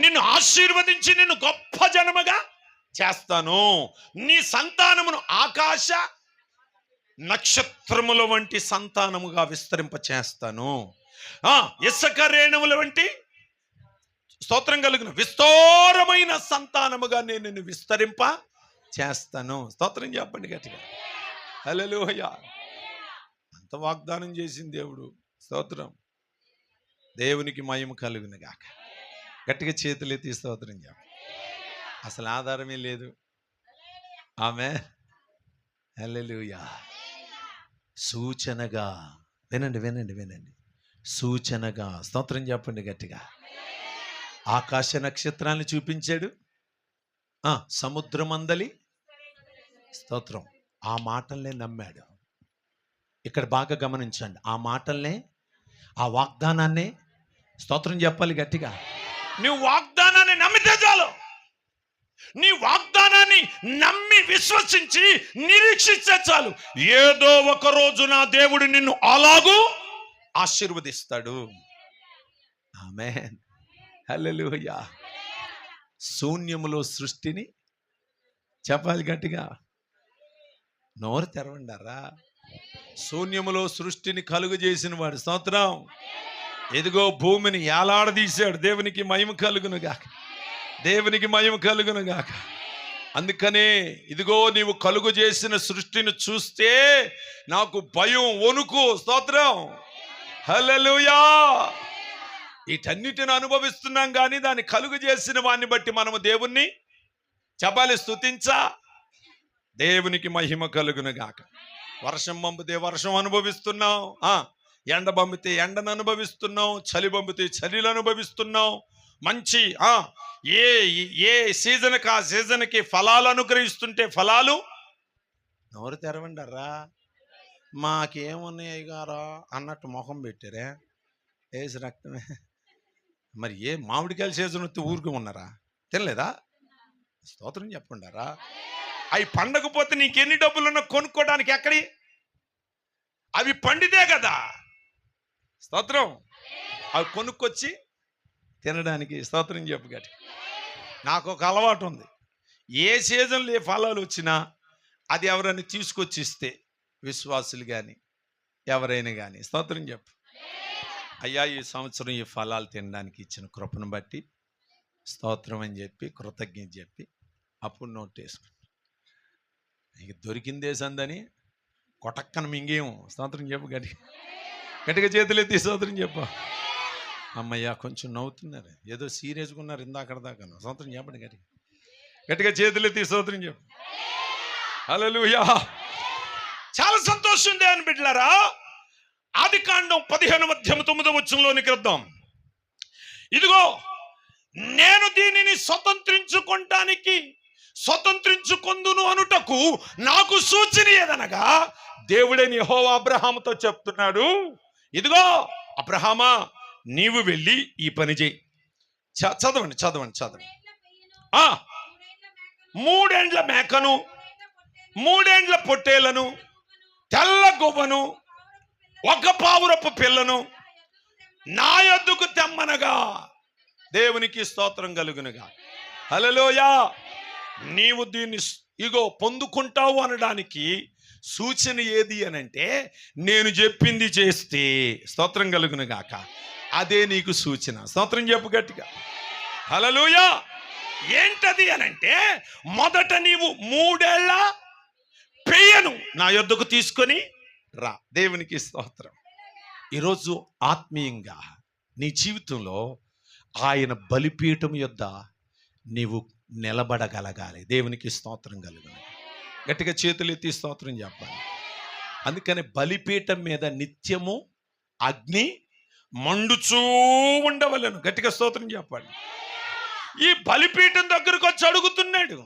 నిన్ను ఆశీర్వదించి నిన్ను గొప్ప జనముగా చేస్తాను, నీ సంతానమును ఆకాశ నక్షత్రముల వంటి సంతానముగా విస్తరింప చేస్తాను, ఇసుక రేణువుల వంటి, స్తోత్రం కలుగును, విస్తారమైన సంతానముగా నేను నిన్ను విస్తరింప చేస్తాను. స్తోత్రం చెప్పండి గట్టిగా. హల్లెలూయా. అంత వాగ్దానం చేసిన దేవుడు. స్తోత్రం. దేవునికి మహిమ కలుగును గాక. గట్టిగా చేతులెత్తి స్తోత్రం చెప్పండి. అసలు ఆధారమే లేదు. ఆమేన్. హల్లెలూయా. సూచనగా వినండి, వినండి, వినండి. సూచనగా స్తోత్రం చెప్పండి గట్టిగా. ఆకాశ నక్షత్రాన్ని చూపించాడు, సముద్రమందలి, స్తోత్రం, ఆ మాటల్నే నమ్మాడు. ఇక్కడ బాగా గమనించండి. ఆ మాటల్నే, ఆ వాగ్దానాన్నే, స్తోత్రం చెప్పాలి గట్టిగా. నువ్వు వాగ్దానాన్ని నమ్మితే చాలు. నీ వాగ్దానాన్ని నమ్మి విశ్వసించి నిరీక్షిస్తే చాలు. ఏదో ఒక రోజు నా దేవుడు నిన్ను అలాగూ ఆశీర్వదిస్తాడు. ఆమేన్. హల్లెలూయా. శూన్యములో సృష్టిని చెప్పాలి గట్టిగా. నోరు తెరవండారా. శూన్యములో సృష్టిని కలుగు చేసిన వాడు. స్తోత్రం. ఎదిగో భూమిని ఏలాడదీశాడు. దేవునికి మహిమ కలుగును గాక. దేవునికి మహిమ కలుగును గాక. అందుకనే ఇదిగో నీవు కలుగు చేసిన సృష్టిని చూస్తే నాకు భయం, వణుకు. స్తోత్రం, హల్లెలూయా. వీటన్నిటిని అనుభవిస్తున్నాం కానీ దాన్ని కలుగు చేసిన వాడిని బట్టి మనము దేవుణ్ణి చెప్పాలి, స్తుతించా. దేవునికి మహిమ కలుగును గాక. వర్షం పంపితే వర్షం అనుభవిస్తున్నాం, ఎండ పంపితే ఎండను అనుభవిస్తున్నాం, చలి పంపితే చలిని అనుభవిస్తున్నాం. మంచి ఏ ఏ సీజన్కి ఆ సీజన్కి ఫలాలు అనుగ్రహిస్తుంటే ఫలాలు. నోరు తెరవండరా, మాకేమున్నాయి గారా అన్నట్టు మొహం పెట్టారే, వేసి రక్తమే. మరి ఏ మామిడికాయల సీజన్ వస్తే ఊరికి ఉన్నారా? తినలేదా? స్తోత్రం చెప్పండారా. అవి పండకపోతే నీకెన్ని డబ్బులున్నా కొనుక్కోవడానికి ఎక్కడి? అవి పండితే కదా. స్తోత్రం. అవి కొనుక్కొచ్చి తినడానికి. స్తోత్రం చెప్పు గట్టి. నాకు ఒక అలవాటు ఉంది, ఏ సీజన్లో ఏ ఫలాలు వచ్చినా అది ఎవరైనా తీసుకొచ్చి ఇస్తే, విశ్వాసులు కానీ ఎవరైనా కానీ, స్తోత్రం చెప్పు. అయ్యా ఈ సంవత్సరం ఈ ఫలాలు తినడానికి ఇచ్చిన కృపను బట్టి స్తోత్రం అని చెప్పి కృతజ్ఞత చెప్పి అప్పుడు నోట్ వేసుకుంటాం. ఇక దొరికిందే సందని కొటక్కన మింగేము. స్తోత్రం చెప్పు గట్టిగా, గట్టిగా చేతులు ఎత్తి స్తోత్రం చెప్పు. అమ్మయ్య కొంచెం నవ్వుతున్నారు, ఏదో సీరియస్గా ఉన్నారు ఇందాక దాకా. స్తోత్రం చెప్పండి గట్టిగా, గట్టిగా చేతులు ఎత్తి స్తోత్రం చెప్పు. హల్లెలూయా. చాలా సంతోషం దేవుని బిడ్డలారా. ఆదికాండం 15:9 వద్దాం. ఇదిగో నేను దీనిని స్వతంత్రించుకొందును అనుటకు నాకు సూచన ఏదనగా, దేవుడైన యెహోవా అబ్రహాముతో చెప్తున్నాడు, ఇదిగో అబ్రహామా నీవు వెళ్ళి ఈ పని చేయి. చదవండి. 3 ఏండ్ల మేకను, 3 ఏండ్ల పొట్టేలను, తెల్ల గువ్వను, 1 పావురపు పిల్లను నా యొద్దకు తెమ్మనగా. దేవునికి స్తోత్రం కలుగునుగా. హల్లెలూయా. నీవు దీన్ని ఇగో పొందుకుంటావు అనడానికి సూచన ఏది అనంటే, నేను చెప్పింది చేస్తే, స్తోత్రం కలుగును గాక, అదే నీకు సూచన. స్తోత్రం చెప్పు గట్టిగా. హల్లెలూయా. ఏంటది అనంటే, మొదట నీవు 3 ఏళ్ల పెయ్యను నా యొద్దకు తీసుకొని రా. దేవునికి స్తోత్రం. ఈరోజు ఆత్మీయంగా నీ జీవితంలో ఆయన బలిపీఠం యొద్ద నీవు నిలబడగలగాలి. దేవునికి స్తోత్రం కలుగును. గట్టిగా చేతులు ఎత్తి స్తోత్రం చెప్పాలి. అందుకని బలిపీఠం మీద నిత్యము అగ్ని మండుచూ ఉండవలను. గట్టిగా స్తోత్రం చెప్పాలి. ఈ బలిపీఠం దగ్గరకు వచ్చి అడుగుతున్నాడు,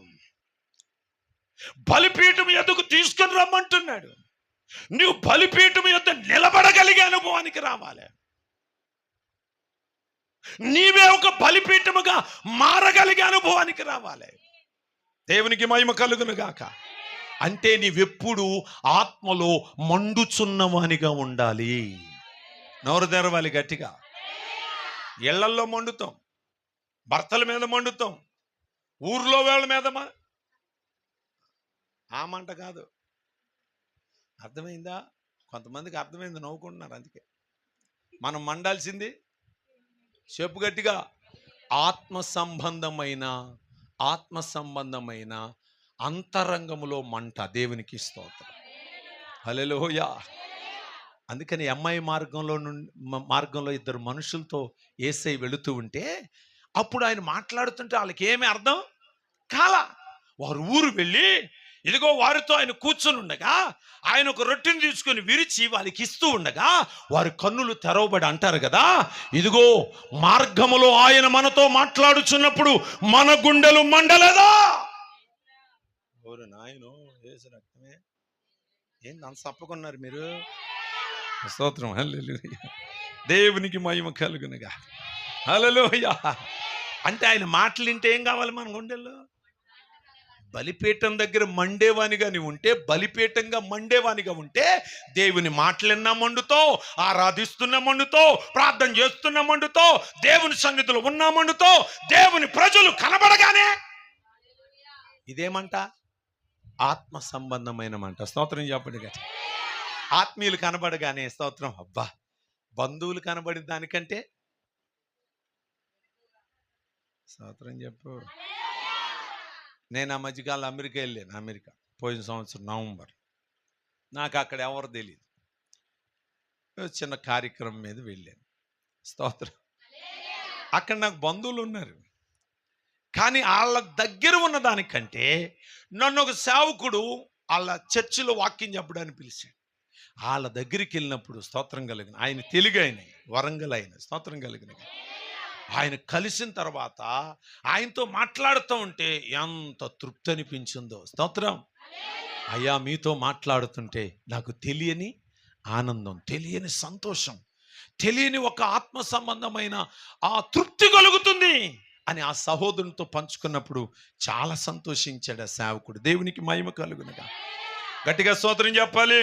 బలిపీఠం ఎదుగు తీసుకొని రమ్మంటున్నాడు. నువ్వు బలిపీఠం యొద్ద నిలబడగలిగే అనుభవానికి రావాలి. నీవే ఒక బలిపీఠముగా మారగలిగే అనుభవానికి రావాలి. దేవునికి మహిమ కలుగును గాక. అంటే నీవెప్పుడు ఆత్మలో మండుచున్నవానిగా ఉండాలి. నోరు తెరవాలి గట్టిగా. ఇళ్లల్లో మండుతాం, భర్తల మీద మండుతాం, ఊర్లో వాళ్ళ మీద ఆ మంట కాదు. అర్థమైందా? కొంతమందికి అర్థమైంది, నవ్వుకుంటున్నారు. అందుకే మనం మండాల్సింది చెప్పు గట్టిగా, ఆత్మ సంబంధమైన అంతరంగములో మంట. దేవునికి స్తోత్రం. హల్లెలూయా. అందుకని అమ్మాయి మార్గంలో 2 మనుషులతో యేసై వెళుతూ ఉంటే, అప్పుడు ఆయన మాట్లాడుతుంటే వాళ్ళకి ఏమీ అర్థం కాల. వారు ఊరు వెళ్ళి, ఇదిగో వారితో ఆయన కూర్చొని ఉండగా, ఆయన ఒక రొట్టెని తీసుకొని విరిచి వాళ్ళకి ఇస్తూ ఉండగా, వారి కన్నులు తెరవబడి అంటారు కదా, ఇదిగో మార్గములో ఆయన మనతో మాట్లాడుచున్నప్పుడు మన గుండెలు మండలేదా? ఓరు నాయనో, యేసు రక్తమే. ఏంది అంత తప్పకున్నారు మీరు? స్తోత్రం. హల్లెలూయా. దేవునికి మహిమ కలుగునుగా. హల్లెలూయా. అంటే ఆయన మాటలు వింటే ఏం కావాలి మన గుండెల్లో? బలిపీఠం దగ్గర మండేవానిగా నీవు ఉంటే, బలిపీఠంగా మండేవానిగా ఉంటే, దేవుని మాటలన్నా మండుతో, ఆరాధిస్తున్న మండుతో, ప్రార్థన చేస్తున్న మండుతో, దేవుని సన్నిధిలో ఉన్న మండుతో, దేవుని ప్రజలు కనబడగానే ఇదేమంట? ఆత్మ సంబంధమైన మంట. స్తోత్రం చెప్పండి గట్టి. ఆత్మీయులు కనబడగానే స్తోత్రం. అబ్బా, బంధువులు కనబడిన దానికంటే స్తోత్రం చెప్పు. నేను ఆ మధ్యకాలంలో అమెరికా వెళ్ళాను. అమెరికా పోయిన సంవత్సరం నవంబర్. నాకు అక్కడ ఎవరు తెలియదు. చిన్న కార్యక్రమం మీద వెళ్ళాను. స్తోత్రం. అక్కడ నాకు బంధువులు ఉన్నారు. కానీ వాళ్ళ దగ్గర ఉన్న దానికంటే నన్ను ఒక సేవకుడు వాళ్ళ చర్చిలో వాక్యం చెప్పడానికి పిలిచాడు. వాళ్ళ దగ్గరికి వెళ్ళినప్పుడు స్తోత్రం కలిగిన ఆయన తెలుగు, ఆయన వరంగల్, ఆయన స్తోత్రం కలిగిన ఆయన కలిసిన తర్వాత ఆయనతో మాట్లాడుతూ ఉంటే ఎంత తృప్తి అనిపించిందో. స్తోత్రం. అయ్యా, మీతో మాట్లాడుతుంటే నాకు తెలియని ఆనందం, తెలియని సంతోషం, తెలియని ఒక ఆత్మ సంబంధమైన ఆ తృప్తి కలుగుతుంది అని ఆ సహోదరునితో పంచుకున్నప్పుడు చాలా సంతోషించాడు ఆ సేవకుడు. దేవునికి మహిమ కలుగునుగా. గట్టిగా స్తోత్రం చెప్పాలి.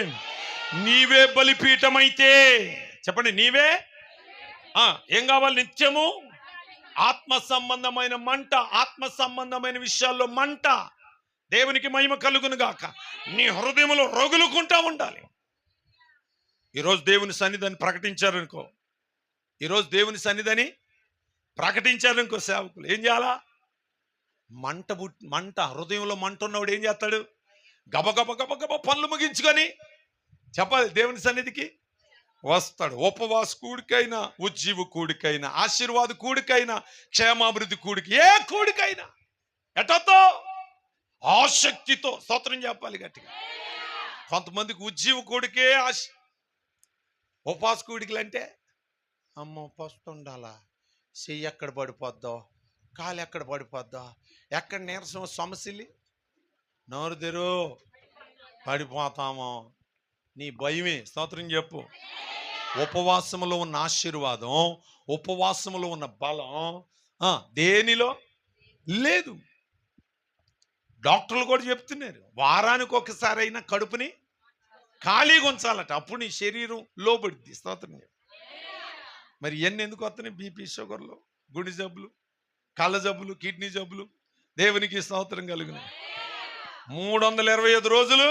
నీవే బలిపీఠమైతే చెప్పండి, నీవే ఏం కావాలి? నిత్యము ఆత్మ సంబంధమైన మంట, ఆత్మ సంబంధమైన విషయాల్లో మంట. దేవునికి మహిమ కలుగును గాక. నీ హృదయంలో రగులుకుంటా ఉండాలి. ఈరోజు దేవుని సన్నిధిని ప్రకటించారనుకో, ఈరోజు దేవుని సన్నిధిని ప్రకటించారనుకో, సేవకులు ఏం చేయాలా? మంట హృదయంలో మంట ఉన్నవాడు ఏం చేస్తాడు? గబగబ గబగబ పనులు ముగించుకొని చెప్పాలి దేవుని సన్నిధికి వస్తాడు. ఉపవాస కూడికైనా, ఉజ్జీవ కూడికైనా, ఆశీర్వాద కూడికైనా, క్షేమాభివృద్ధి కూడిక, ఏ కూడికైనా ఎటతో ఆసక్తితో స్తోత్రం చెప్పాలి గట్టిగా. కొంతమందికి ఉజ్జీవ కూడికే ఆశ. ఉపవాస కూడికలు అంటే అమ్మ పస్తు ఉండాలా, చెయ్యి ఎక్కడ పడిపోద్దో, కాలు ఎక్కడ పడిపోద్దో, ఎక్కడ నీరసం సమస్యలు, నోరు తెరు పడిపోతామో నీ భయమే. స్తోత్రం చెప్పు. ఉపవాసములో ఉన్న ఆశీర్వాదం, ఉపవాసములో ఉన్న బలం దేనిలో లేదు. డాక్టర్లు కూడా చెప్తున్నారు, వారానికి ఒకసారి అయినా కడుపుని ఖాళీగా ఉంచాలట, అప్పుడు నీ శరీరం లోబడిద్ది. స్తోత్రం చెప్పు. మరి ఇవన్నీ ఎందుకు వస్తున్నాయి? బీపీ, షుగర్లు, గుండె జబ్బులు, కళ్ళ జబ్బులు, కిడ్నీ జబ్బులు. దేవునికి స్తోత్రం కలుగును. 325 రోజులు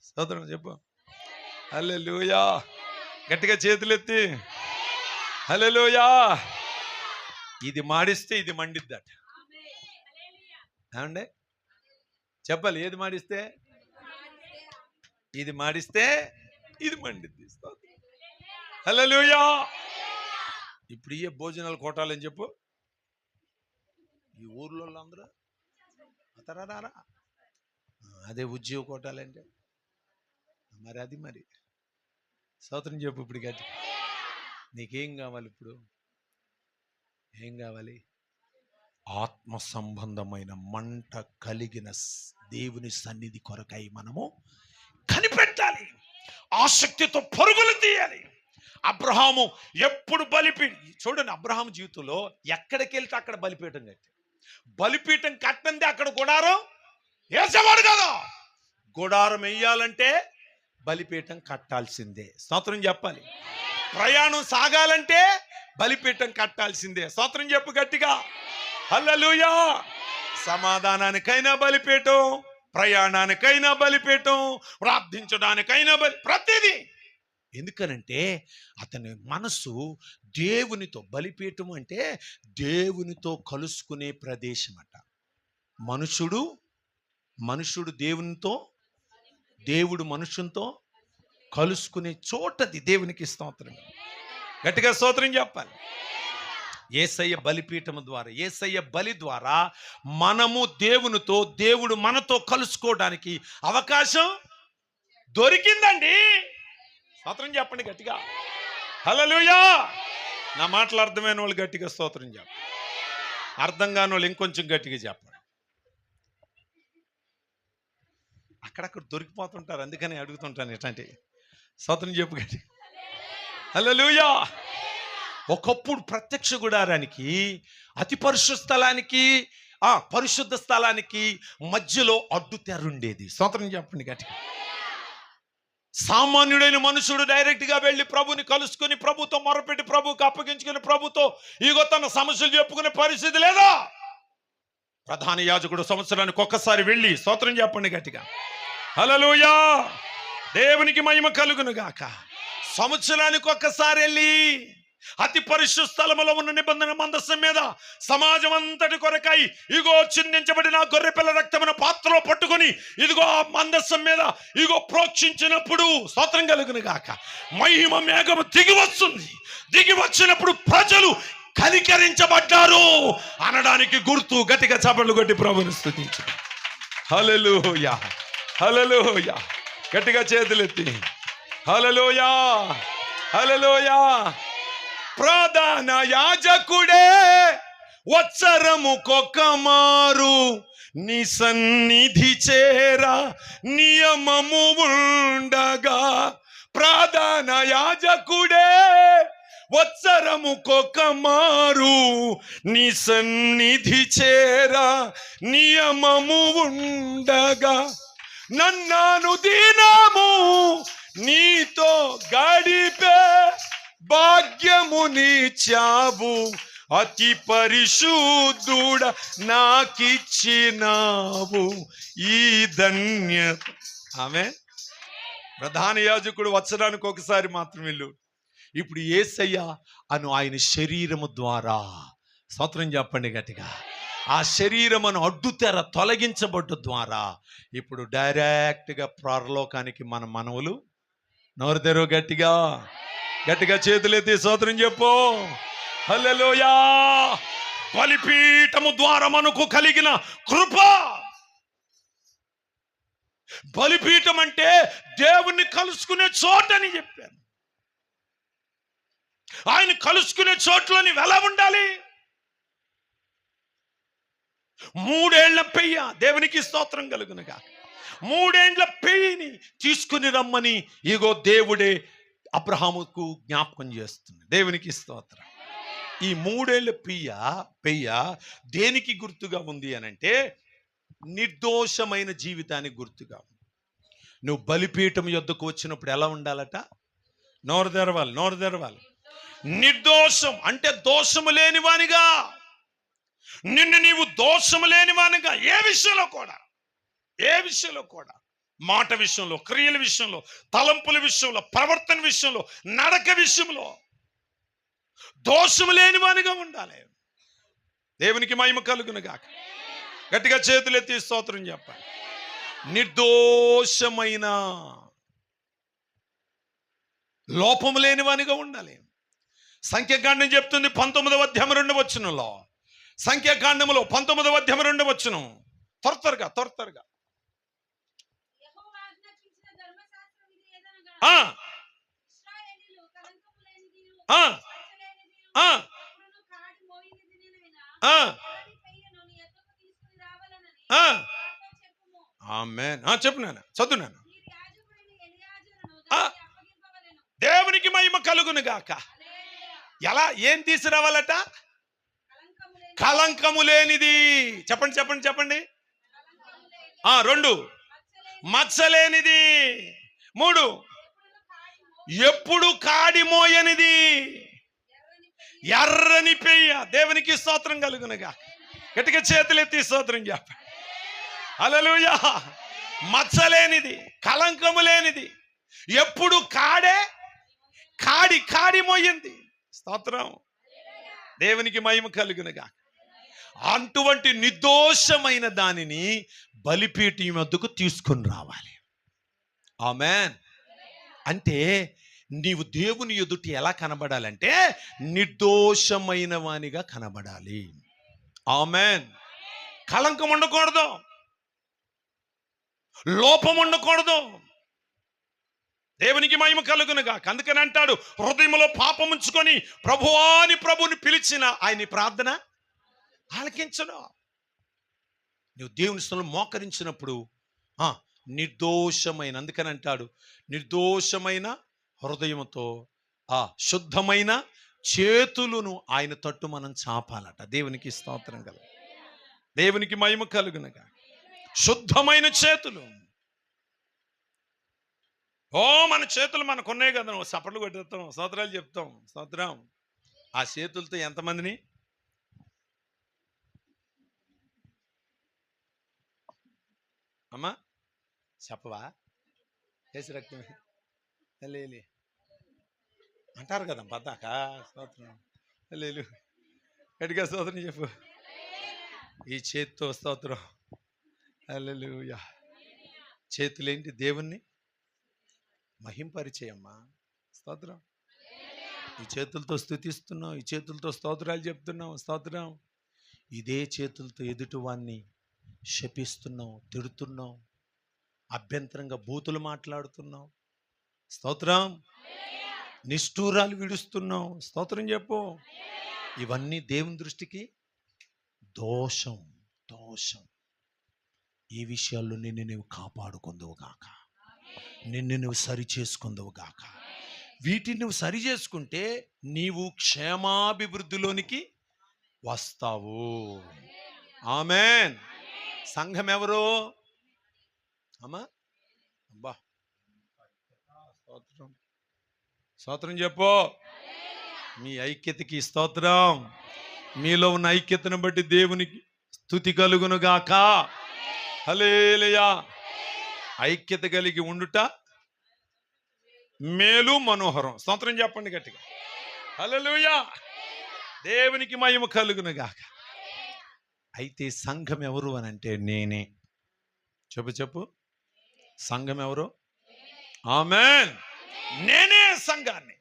స్తోత్రం చెప్పు. హల్లెలూయా. గట్టిగా చేతులెత్తి హల్లెలూయా. ఇది మాడిస్తే ఇది మండిద్దట. ఏమండి చెప్పాలి, ఏది మాడిస్తే ఇది మాడిస్తే ఇది మండిద్ది. హల్లెలూయా. ఇప్పుడు ఇయ్యే భోజనాలు కొట్టాలని చెప్పు. ఈ ఊర్లో అందరూ అతరారా అదే ఉద్యోగ కొట్టాలంటే మరి అది మరి స్తోత్రం చెప్పు. ఇప్పుడు గట్టి నీకేం కావాలి? ఇప్పుడు ఏం కావాలి? ఆత్మ సంబంధమైన మంట కలిగిన దేవుని సన్నిధి కొరకై మనము కనిపెట్టాలి, ఆసక్తితో పరుగులు తీయాలి. అబ్రహాము ఎప్పుడు చూడండి, అబ్రహాము జీవితంలో ఎక్కడికి వెళ్తే అక్కడ బలిపీఠం కట్టి, బలిపీఠం కట్టంది అక్కడ గుడారం వేసేవాడు కదా. గుడారం వేయాలంటే బలిపీఠం కట్టాల్సిందే. స్తోత్రం చెప్పాలి. ప్రయాణం సాగాలంటే బలిపీఠం కట్టాల్సిందే. స్తోత్రం చెప్పు గట్టిగా. హల్లెలూయా. సమాధానానికైనా బలిపీఠం, ప్రయాణానికైనా బలిపీఠం, ప్రార్థించడానికైనా ప్రతిదీ. ఎందుకనంటే అతని మనసు దేవునితో, బలిపీఠం అంటే దేవునితో కలుసుకునే ప్రదేశం అట. మనుషుడు దేవునితో, దేవుడు మనుషునితో కలుసుకునే చోటది. దేవునికి స్తోత్రం. గట్టిగా స్తోత్రం చెప్పాలి. యేసయ్య బలిపీఠం ద్వారా, యేసయ్య బలి ద్వారా మనము దేవునితో, దేవుడు మనతో కలుసుకోవడానికి అవకాశం దొరికిందండి. స్తోత్రం చెప్పండి గట్టిగా. హల్లెలూయా. నా మాటలు అర్థమైన వాళ్ళు గట్టిగా స్తోత్రం చెప్పండి. అర్థం కాని వాళ్ళు ఇంకొంచెం గట్టిగా చెప్పండి. అక్కడక్కడ దొరికిపోతుంటారు, అందుకని అడుగుతుంటాను ఇట్లాంటి. స్తోత్రం చెప్పు గట్టి. హల్లెలూయా. ఒకప్పుడు ప్రత్యక్ష గుడారానికి, అతి పరిశుద్ధ స్థలానికి, పరిశుద్ధ స్థలానికి మధ్యలో అడ్డు తెర ఉండేది. స్తోత్రం చెప్పండి గట్టిగా. సామాన్యుడైన మనుషుడు డైరెక్ట్ గా వెళ్ళి ప్రభుని కలుసుకుని, ప్రభుతో మొరపెట్టి, ప్రభుకి అప్పగించుకుని, ప్రభుతో ఇగో తన సమస్యలు చెప్పుకునే పరిస్థితి లేదా. ప్రధాన యాజకుడు సంవత్సరానికి ఒక్కసారి వెళ్ళి, స్తోత్రం చెప్పండి గట్టిగా. హల్లెలూయా. దేవునికి మహిమ కలుగును గాక. సంవత్సరానికి ఒక్కసారి వెళ్ళి అతి పరిశుద్ధ స్థలములో ఉన్న నిబంధన మందస్సం మీద సమాజం అంతటి కొరకై ఇగో చిందించబడిన గొర్రెపిల్ల రక్తమైన పాత్రలో పట్టుకొని ఇదిగో ఆ మందస్సం మీద ఇగో ప్రోక్షించినప్పుడు స్తోత్రం కలుగును గాక. మహిమ మేఘము దిగి వస్తుంది. దిగి వచ్చినప్పుడు ప్రజలు కనికరించబడ్డారు అనడానికి గుర్తు. గట్టిగా చప్పట్లు కొట్టి ప్రభువుని స్తుతించు. హల్లెలూయా, హల్లెలూయా. గట్టిగా చేతులెత్తి హల్లెలూయా, హల్లెలూయా. ప్రధాన యాజకుడే వత్సరముకొక మారు నీ సన్నిధి చేరా నియమము ఉండగా. ప్రధాన యాజకుడే వత్సరముకొక మారు నీ సన్నిధి చేరా నియమము ఉండగా. నన్నాను దినము నీతో గడిపే భాగ్యమునిచ్చావు, అతి పరిశుద్ధుడ నాకిచ్చినావు ఈ ధన్యత. ఆమె ప్రధాన యాజకుడు వచ్చడానికి ఒకసారి మాత్రం వెళ్ళు. ఇప్పుడు యేసయ్య అను ఆయన శరీరము ద్వారా స్తోత్రం చెప్పండి గట్టిగా. ఆ శరీరమును అడ్డుతెర తొలగించబడ్డ ద్వారా ఇప్పుడు డైరెక్ట్గా పరలోకానికి మన మనవులు. నోరు తెరువు గట్టిగా, గట్టిగా చేతులెత్తి స్తోత్రం చెప్పు. హల్లెలూయా. బలిపీఠము ద్వారా మనకు కలిగిన కృప. బలిపీఠం అంటే దేవుణ్ణి కలుసుకునే చోటని చెప్పాను. ఆయన కలుసుకునే చోట్లని ఎలా ఉండాలి? 3 ఏళ్ల పెయ్య, దేవునికి స్తోత్రం కలుగునుగా. 3 ఏళ్ల పెయ్యిని తీసుకుని రమ్మని ఇగో దేవుడే అబ్రహాముకు జ్ఞాపకం చేస్తుంది. దేవునికి స్తోత్రం. ఈ 3 ఏళ్ల పెయ్య దేనికి గుర్తుగా ఉంది అనంటే నిర్దోషమైన జీవితానికి గుర్తుగా ఉంది. నువ్వు బలిపీఠం యొద్దకు వచ్చినప్పుడు ఎలా ఉండాలట? నోరు తెరవాలి, నోరు తెరవాలి. నిర్దోషం అంటే దోషము లేనివానిగా, నిన్ను నీవు దోషము లేనివానిగా ఏ విషయంలో కూడా మాట విషయంలో, క్రియల విషయంలో, తలంపుల విషయంలో, ప్రవర్తన విషయంలో, నడక విషయంలో దోషము లేనివానిగా ఉండాలి. దేవునికి మహిమ కలుగును గాక. గట్టిగా చేతులెత్తి స్తోత్రం చెప్పాలి. నిర్దోషమైన లోపము లేనివానిగా ఉండాలి. సంఖ్యాకాండం చెప్తుంది 19వ అధ్యాయం 2వ వచనంలో. సంఖ్యాకాండములో 19వ అధ్యాయం 2వ వచనం. త్వరగా ఆమేన్. చెప్పు నాన్న, చదువు నాన్న. దేవునికి మహిమ కలుగును గాక. ఎలా, ఏం తీసుకురావాలట? కలంకము లేనిది. చెప్పండి చెప్పండి చెప్పండి. 2 మచ్చలేనిది. 3 ఎప్పుడు కాడిమోయనిది. ఎర్రని పెయ్య. దేవునికి స్తోత్రం కలుగునుగా. గట్టిగా చేతులెత్తి స్తోత్రం చెప్ప. హల్లెలూయా. మచ్చలేనిది, కలంకము లేనిది, ఎప్పుడు కాడిమోయింది. స్తోత్రం. దేవునికి మహిమ కలుగునుగా. అటువంటి నిర్దోషమైన దానిని బలిపీఠం వద్దకు తీసుకొని రావాలి. ఆమేన్. అంటే నీవు దేవుని ఎదుట ఎలా కనబడాలంటే నిర్దోషమైన వానిగా కనబడాలి. ఆమేన్. కళంకం ఉండకూడదు, లోపం ఉండకూడదు. దేవునికి మహిమ కలుగునుగా. అందుకని అంటాడు, హృదయంలో పాపం ఉంచుకొని ప్రభువుని పిలిచిన ఆయన ప్రార్థన ఆలకించను. నువ్వు దేవుని స్థలంలో మోకరించినప్పుడు నిర్దోషమైన, అందుకని అంటాడు నిర్దోషమైన హృదయంతో శుద్ధమైన చేతులను ఆయన తట్టు మనం చాపాలట. దేవునికి స్తోత్రం కలుగు. దేవునికి మహిమ కలుగునుగా. శుద్ధమైన చేతులు. మన చేతులు మనకున్నాయి కదా, నువ్వు సపట్లు కొట్టేస్తాం, స్తోత్రాలు చెప్తాం. స్తోత్రం. ఆ చేతులతో ఎంతమందిని అమ్మా చెప్పవా? వేసి రక్తమే. అంటారు కదా పద్దాక. స్తోత్రం. లేదు, గట్టిగా స్తోత్రం చెప్పు. ఈ చేతితో స్తోత్రం. హల్లెలూయా. చేతులేంటి? దేవుణ్ణి మహింపరిచేయమ్మా. స్తోత్రం. ఈ చేతులతో స్తుతిస్తున్నావు, ఈ చేతులతో స్తోత్రాలు చెప్తున్నావు. స్తోత్రం. ఇదే చేతులతో ఎదుటివాన్ని శపిస్తున్నావు, తిడుతున్నావు, అభ్యంతరంగా బూతులు మాట్లాడుతున్నావు. స్తోత్రం. నిష్ఠూరాలు విడుస్తున్నావు. స్తోత్రం చెప్పు. ఇవన్నీ దేవుని దృష్టికి దోషం. దోషం. ఈ విషయాల్లో నిన్ను నువ్వు కాపాడుకుందువు గాక, నిన్ను నువ్వు సరి చేసుకుందువు గాక. వీటిని నువ్వు సరి చేసుకుంటే నీవు క్షేమాభివృద్ధిలోనికి వస్తావు. ఆమేన్. సంఘం ఎవరు అమ్మా? అబ్బా, స్తోత్రం. స్తోత్రం చెప్పు. మీ ఐక్యతకి స్తోత్రం. మీలో ఉన్న ఐక్యతను బట్టి దేవునికి స్తుతి కలుగును గాక. హల్లెలూయా. ఐక్యత కలిగి ఉండుట మేలు మనోహరం. స్తోత్రం చెప్పండి గట్టిగా. హల్లెలూయా. దేవునికి మహిమ కలుగును గాక. అయితే సంఘం ఎవరు అని అంటే నేనే. చెప్పు చెప్పు. సంఘం ఎవరు? ఆమేన్. నేనే సంఘాన్ని,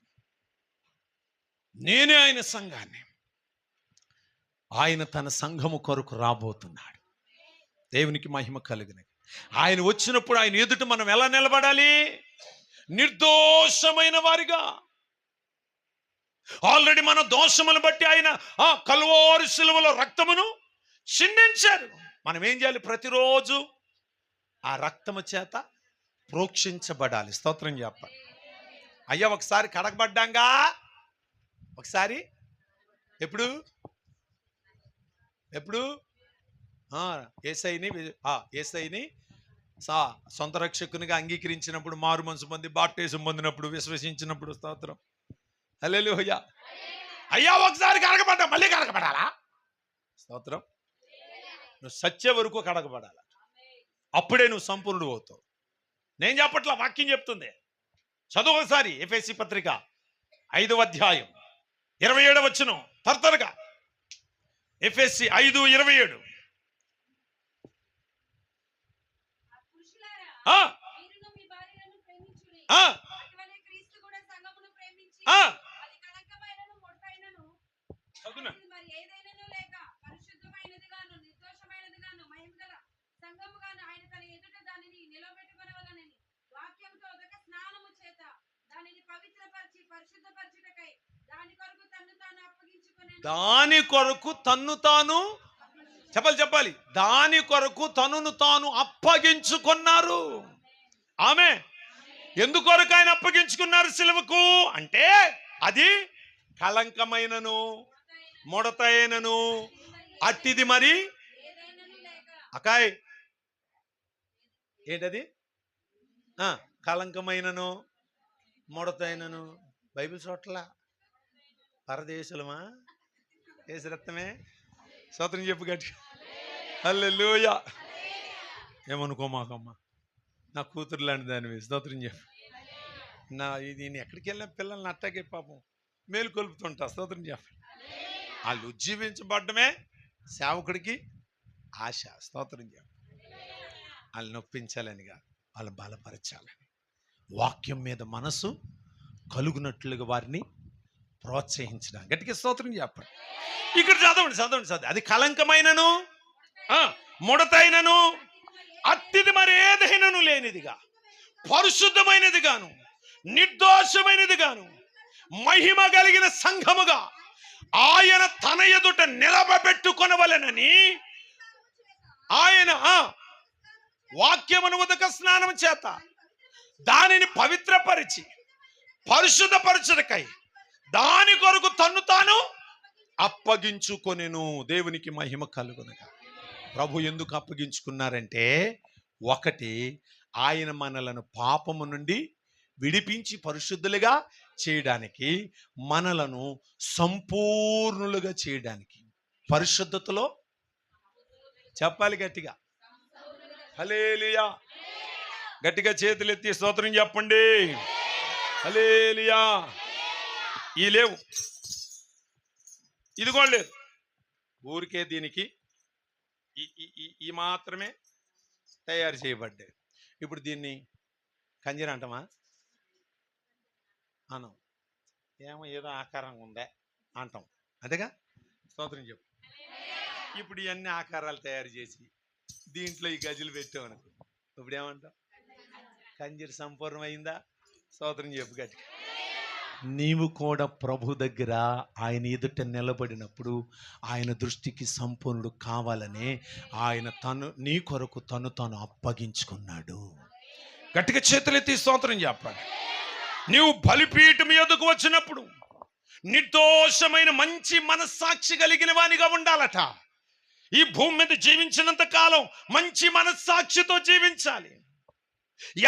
నేనే ఆయన సంఘాన్ని. ఆయన తన సంఘము కొరకు రాబోతున్నాడు. దేవునికి మహిమ కలుగును. ఆయన వచ్చినప్పుడు ఆయన ఎదుట మనం ఎలా నిలబడాలి? నిర్దోషమైన వారిగా. ఆల్రెడీ మన దోషమును బట్టి ఆయన కల్వరి శిలువలో రక్తమును చిందించారు. మనం ఏం చేయాలి? ప్రతిరోజు ఆ రక్తము చేత ప్రోక్షించబడాలి. స్తోత్రం చెప్పాలి. అయ్యా ఒకసారి కడగబడ్డాంగా. ఒకసారి ఎప్పుడు ఎప్పుడు యేసయ్యని సొంత రక్షకునిగా అంగీకరించినప్పుడు, మారు మనసు పొంది బాప్టిజం పొందినప్పుడు, విశ్వసించినప్పుడు. స్తోత్రం. హల్లెలూయా. అయ్యా ఒకసారి కడగబడ్డా, మళ్ళీ కడగబడాలా? స్తోత్రం. నువ్వు సత్య వరకు కడగబడాల. అప్పుడే నువ్వు సంపూర్ణుడు అవుతావు. నేను చెప్పట్లా, వాక్యం చెప్తుంది. చదువు ఒకసారి ఎఫెసీ పత్రిక 5వ అధ్యాయం 27వ వచనం. త్వరగా ఎఫెసీ 5:27. దాని కొరకు తన్ను తాను చెప్పాలి. దాని కొరకు తనును తాను అప్పగించుకున్నారు. ఆమె ఎందుకొరకు ఆయన అప్పగించుకున్నారు సిలువకు అంటే, అది కళంకమైనను ముడతైనను అట్టిది మరి అకాయ్ ఏంటది? కళంకమైనను ముడతైనను. బైబిల్ చోట్ల పరదేశులమా? ఏసు రక్తమే. స్తోత్రం చెప్పు గట్టిగా. హల్లెలూయా. ఏమనుకో మాకమ్మా, నా కూతురు లాంటి దానివి. స్తోత్రం చెప్పు. నేను ఎక్కడికి వెళ్ళిన పిల్లల్ని అట్టాగే పాపం మేలు కొలుపుతుంటా. స్తోత్రం చెప్పు. వాళ్ళు ఉజ్జీవించబడ్డమే సేవకుడికి ఆశ. స్తోత్రం చెప్పు. వాళ్ళు నొప్పించాలని కాదు, వాళ్ళు బలపరచాలని, వాక్యం మీద మనసు కలుగునట్లుగా వారిని ప్రోత్సహించడానికి. గట్టిగా స్తోత్రం చెప్పండి. ఇక్కడ చదవండి. అది కళంకమైనను ముడతైనను అట్టిది మరి ఏదైనను లేనిదిగా, పరిశుద్ధమైనది గాను, నిర్దోషమైనది గాను, మహిమ కలిగిన సంఘముగా ఆయన తన ఎదుట నిలబెట్టుకొనవలెనని ఆయన వాక్యమును ఉదక స్నానం చేత దానిని పవిత్రపరిచి పరిశుద్ధపరచుటకై దాని కొరకు తన్ను తాను అప్పగించుకొనెను. దేవునికి మహిమ కలుగునుగా. ప్రభు ఎందుకు అప్పగించుకున్నారంటే, ఒకటి, ఆయన మనలను పాపము నుండి విడిపించి పరిశుద్ధులుగా చేయడానికి, మనలను సంపూర్ణులుగా చేయడానికి. పరిశుద్ధతలో చెప్పాలి గట్టిగా. హల్లెలూయా. గట్టిగా చేతులెత్తి స్తోత్రం చెప్పండి. హల్లెలూయా. ఈ లేవు, ఇది కూడా లేదు. ఊరికే దీనికి ఈ మాత్రమే తయారు చేయబడ్డాయి. ఇప్పుడు దీన్ని కంజర అంటామా? అనం. ఏమో ఏదో ఆకారంగా ఉందా అంటాం, అంతేగా? స్తోత్రం చెప్పు. ఇప్పుడు ఇవన్నీ ఆకారాలు తయారు చేసి దీంట్లో ఈ గజులు పెట్టామనుకో, ఇప్పుడు ఏమంటాం? కంజర సంపూర్ణమైందా? స్తోత్రం చెప్పు గట్టిగా. నీవు కూడా ప్రభు దగ్గర ఆయన ఎదుట నిలబడినప్పుడు ఆయన దృష్టికి సంపూర్ణుడు కావాలనే ఆయన నీ కొరకు తను అప్పగించుకున్నాడు. గట్టిగా చేతులెత్తి స్తోత్రం చెప్పాలి. నీవు బలిపీఠం ఎదుకు వచ్చినప్పుడు నిర్దోషమైన మంచి మనస్సాక్షి కలిగిన వానిగా ఉండాలట. ఈ భూమి మీద జీవించినంత కాలం మంచి మనస్సాక్షితో జీవించాలి.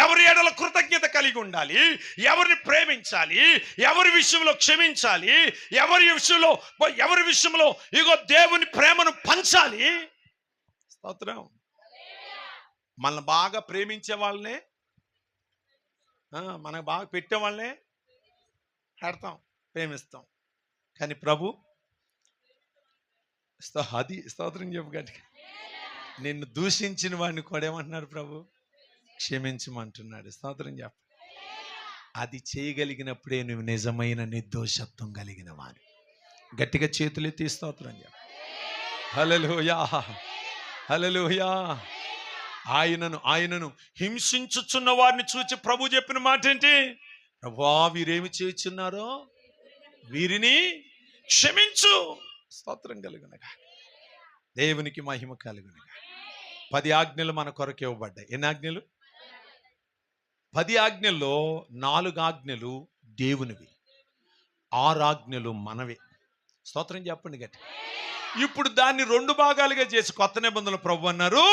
ఎవరి ఎడల కృతజ్ఞత కలిగి ఉండాలి, ఎవరిని ప్రేమించాలి, ఎవరి విషయంలో క్షమించాలి, ఎవరి విషయంలో ఇగో దేవుని ప్రేమను పంచాలి. స్తోత్రం. మనల్ని బాగా ప్రేమించే వాళ్ళనే, మనకు బాగా పెట్టే వాళ్ళనే పెడతాం, ప్రేమిస్తాం. కానీ ప్రభు అది స్తోత్రం చెప్పు గట్టిగా. నిన్ను దూషించిన వాడిని కూడా ఏమంటున్నాడు ప్రభు? క్షమించమంటున్నాడు. స్తోత్రం చెప్ప. అది చేయగలిగినప్పుడే నువ్వు నిజమైన నిర్దోషత్వం కలిగిన వాడు. గట్టిగా చేతులెత్తి స్తోత్రం చెప్ప. హల్లెలూయా, హల్లెలూయా. ఆయనను హింసించుచున్న వారిని చూచి ప్రభు చెప్పిన మాట ఏంటి? ప్రభువా, వీరేమి చేయుచున్నారో వీరిని క్షమించు. స్తోత్రం కలుగునగా, దేవునికి మహిమ కలుగునగా. 10 ఆజ్ఞలు మన కొరకు ఇవ్వబడ్డాయి. ఎన్ని ఆజ్ఞలు? 10 ఆజ్ఞల్లో 4 ఆజ్ఞలు దేవునివి, 6 ఆజ్ఞలు మనవి. స్తోత్రం చెప్పండి గట్టి. ఇప్పుడు దాన్ని 2 భాగాలుగా చేసి కొత్త నిబంధనలు ప్రభు అన్నారు,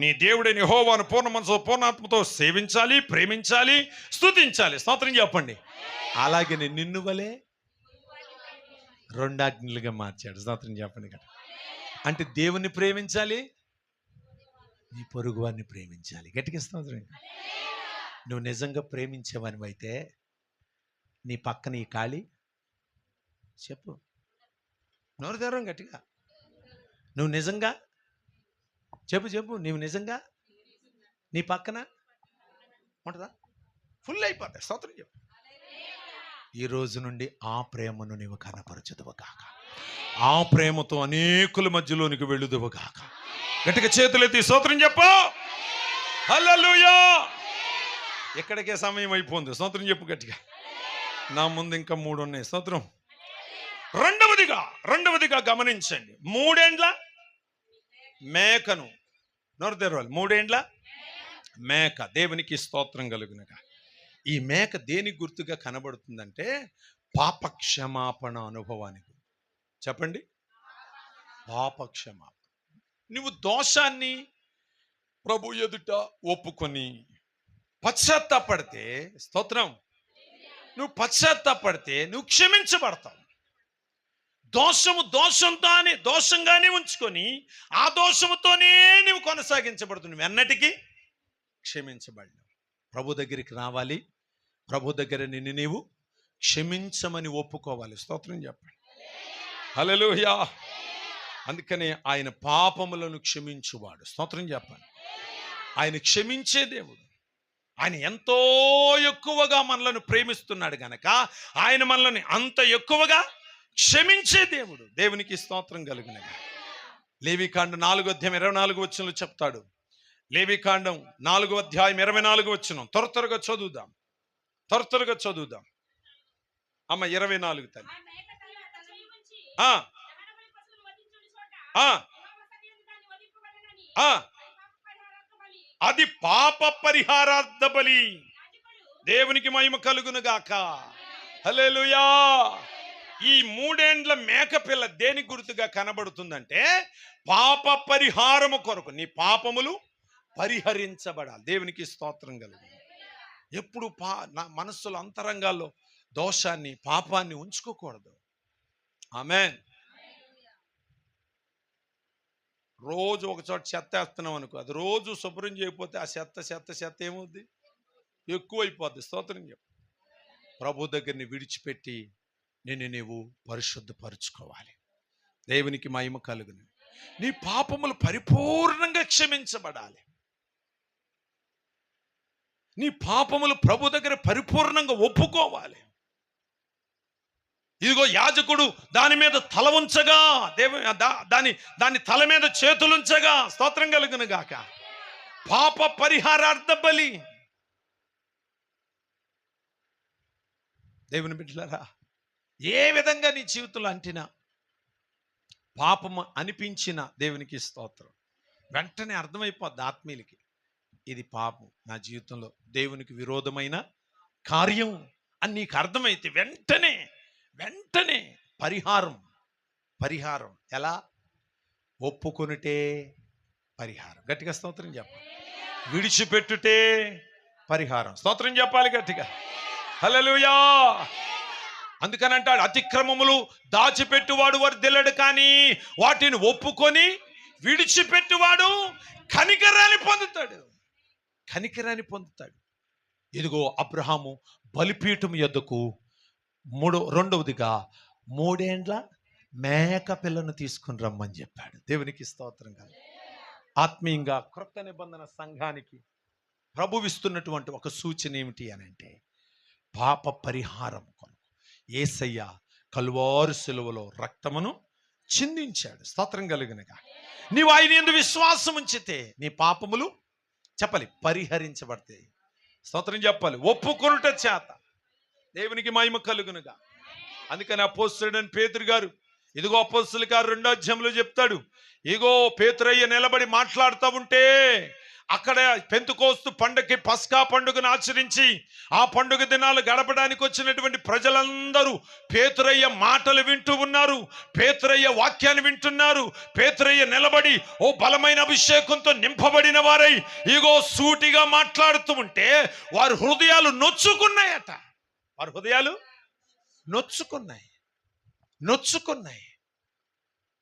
నీ దేవుడైన యెహోవాను పూర్ణ మనసు పూర్ణాత్మతో సేవించాలి, ప్రేమించాలి, స్తుతించాలి. స్తోత్రం చెప్పండి. అలాగే నిన్ను వలే 2 ఆజ్ఞలుగా మార్చాడు. స్తోత్రం చెప్పండి గట్టి. అంటే దేవుణ్ణి ప్రేమించాలి, నీ పొరుగు వారిని ప్రేమించాలి. గట్టిగా స్తోత్రం. నువ్వు నిజంగా ప్రేమించేవానివైతే నీ పక్కన ఈ ఖాళీ చెప్పు, నోరు తెరవం గట్టిగా. నువ్వు నిజంగా చెప్పు, నువ్వు నిజంగా నీ పక్కన ఉంటుందా? ఫుల్ అయిపోతాయి. స్తోత్రం చెప్పు. ఈ రోజు నుండి ఆ ప్రేమను నీవు కనపరచుదువు కాక, ఆ ప్రేమతో అనేకుల మధ్యలోనికి వెళ్ళుదువు కాక. గట్టిగా చేతులెత్తి స్తోత్రం చెప్పు. హల్లెలూయా. ఎక్కడికే సమయం అయిపోయింది. స్తోత్రం చెప్పు గట్టిగా. నా ముందు ఇంకా 3 ఉన్నాయి. స్తోత్రం. రెండవదిగా గమనించండి, 3 ఏండ్ల మేకను నోరు తెరవాలి. 3 ఏండ్ల మేక. దేవునికి స్తోత్రం కలుగునగా. ఈ మేక దేనికి గుర్తుగా కనబడుతుందంటే పాపక్షమాపణ అనుభవానికి. చెప్పండి, పాపక్షమాపణ. నువ్వు దోషాన్ని ప్రభు ఎదుట ఒప్పుకొని పశ్చాత్తాపడితే, స్తోత్రం, నువ్వు పశ్చాత్తాపడితే నువ్వు క్షమించబడతావు. దోషంగానే ఉంచుకొని ఆ దోషముతోనే నువ్వు కొనసాగించబడుతుంది. నువ్వు ఎన్నటికీ క్షమించబడ్డావు. ప్రభు దగ్గరికి రావాలి, ప్రభు దగ్గర నిన్ను నీవు క్షమించమని ఒప్పుకోవాలి. స్తోత్రం చెప్పండి. హల్లెలూయా. అందుకనే ఆయన పాపములను క్షమించువాడు. స్తోత్రం చెప్పండి. ఆయన క్షమించే దేవుడు. ఆయన ఎంతో ఎక్కువగా మనలను ప్రేమిస్తున్నాడు గనక ఆయన మనల్ని అంత ఎక్కువగా క్షమించే దేవుడు. దేవునికి స్తోత్రం కలుగునగా. లేవికాండం 4వ అధ్యాయం 24వ వచనంలో చెప్తాడు. లేవికాండం 4వ అధ్యాయం 24వ వచనం. త్వరగా చదువుదాం. అమ్మ 24 తల్లి. అది పాప పరిహారార్థ బలి. దేవునికి మహిమ కలుగునుగాక. హల్లెలూయా. ఈ 3 ఏండ్ల మేకపిల్ల దేనికి గుర్తుగా కనబడుతుందంటే పాప పరిహారము కొరకు. నీ పాపములు పరిహరించబడాలి. దేవునికి స్తోత్రం కలుగు. ఎప్పుడు మనస్సులో అంతరంగాల్లో దోషాన్ని, పాపాన్ని ఉంచుకోకూడదు. ఆమేన్. రోజు ఒక చోట చెత్త వేస్తున్నాం అనుకో, అది రోజు శుభ్రం చేయకపోతే ఆ చెత్త ఏమవుద్ది? ఎక్కువైపోద్ది. స్తోత్రం చెప్పు. ప్రభు దగ్గరని విడిచిపెట్టి నీవు పరిశుద్ధపరుచుకోవాలి. దేవునికి మహిమ కలుగును. నీ పాపములు పరిపూర్ణంగా క్షమించబడాలి. నీ పాపములు ప్రభు దగ్గర పరిపూర్ణంగా ఒప్పుకోవాలి. ఇదిగో యాజకుడు దాని మీద తల ఉంచగా, దాని తల మీద చేతులుంచగా, స్తోత్రం కలుగును గాక, పాప పరిహారార్థ బలి. దేవుని బిడ్డలారా, ఏ విధంగా నీ జీవితంలో అంటినా, పాపము అనిపించిన దేవునికి స్తోత్రం, వెంటనే అర్థమైపోద్ది ఆత్మీయులకి, ఇది పాపం, నా జీవితంలో దేవునికి విరోధమైన కార్యం అని నీకు అర్థమైతే వెంటనే పరిహారం ఎలా? ఒప్పుకొనుటే పరిహారం. గట్టిగా స్తోత్రం చెప్పాలి. విడిచిపెట్టుటే పరిహారం. స్తోత్రం చెప్పాలి గట్టిగా. హల్లెలూయా. అందుకని అంటాడు, అతిక్రమములు దాచిపెట్టువాడు వర్ధిల్లడు, కానీ వాటిని ఒప్పుకొని విడిచిపెట్టువాడు కనికరాన్ని పొందుతాడు. ఇదిగో అబ్రహాము బలిపీఠం యొద్దకు రెండవదిగా 3 ఏండ్ల మేక పిల్లను తీసుకుని రమ్మని చెప్పాడు. దేవునికి స్తోత్రం కాదు. ఆత్మీయంగా క్రొత్త నిబంధన సంఘానికి ప్రభువిస్తున్నటువంటి ఒక సూచన ఏమిటి అని అంటే, పాప పరిహారం కొరకు యేసయ్య కల్వారు సిలువలో రక్తమును చిందించాడు. స్తోత్రం కలుగునుగా. నీవు ఆయన యందు విశ్వాసం ఉంచితే నీ పాపములు చెప్పాలి పరిహరించబడతాయి. స్తోత్రం చెప్పాలి. ఒప్పుకొనుట చేత దేవునికి మహిమ కలుగునుగా. అందుకని అపోస్తలుడైన పేతురు గారు, ఇదిగో అపోస్తలుల కార్యం 2వ అధ్యాయంలో చెప్తాడు, ఇగో పేతురయ్య నిలబడి మాట్లాడుతూ ఉంటే, అక్కడ పెంతెకోస్తు పండుగకి, పస్కా పండుగను ఆచరించి ఆ పండుగ దినాలు గడపడానికి వచ్చినటువంటి ప్రజలందరూ పేతురయ్య మాటలు వింటూ ఉన్నారు, పేతురయ్య వాక్యాన్ని వింటున్నారు. పేతురయ్య నిలబడి ఓ బలమైన అభిషేకంతో నింపబడిన వారై ఇగో సూటిగా మాట్లాడుతూ ఉంటే వారి హృదయాలు నొచ్చుకున్నాయట. వారి హృదయాలు నొచ్చుకున్నాయి.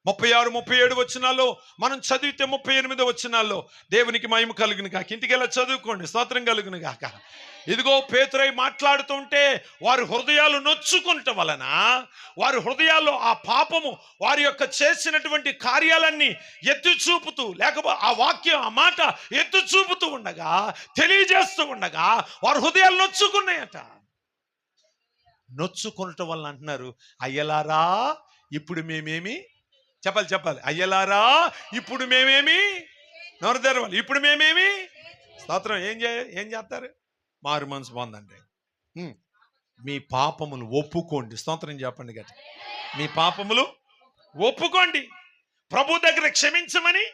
36, 37 వచనాల్లో మనం చదివితే 38 వచనాల్లో దేవునికి మహిమ కలుగును గాక. ఇంటికెళ్ళి చదువుకోండి. స్తోత్రం కలుగును గాక. ఇదిగో పేతురయ్య మాట్లాడుతుంటే వారి హృదయాలు నొచ్చుకుంట వలన, వారి హృదయాల్లో ఆ పాపము, వారి యొక్క చేసినటువంటి కార్యాలన్నీ ఎత్తి చూపుతూ, లేకపోతే ఆ వాక్యం, ఆ మాట ఎత్తి చూపుతూ ఉండగా, తెలియజేస్తూ ఉండగా వారి హృదయాలు నొచ్చుకున్నాయట. నొచ్చుకొనటం వలన అంటున్నారు, అయ్యలారా ఇప్పుడు మేమేమి చెప్పాలి. అయ్యలారా ఇప్పుడు మేమేమి, నోరు తెరవాలి, ఇప్పుడు మేమేమి, స్తోత్రం ఏం చేస్తారు? మారు మనసు పొందండి. మీ పాపములు ఒప్పుకోండి. స్తోత్రం చెప్పండి గట్టి. మీ పాపములు ఒప్పుకోండి, ప్రభు దగ్గర క్షమించమని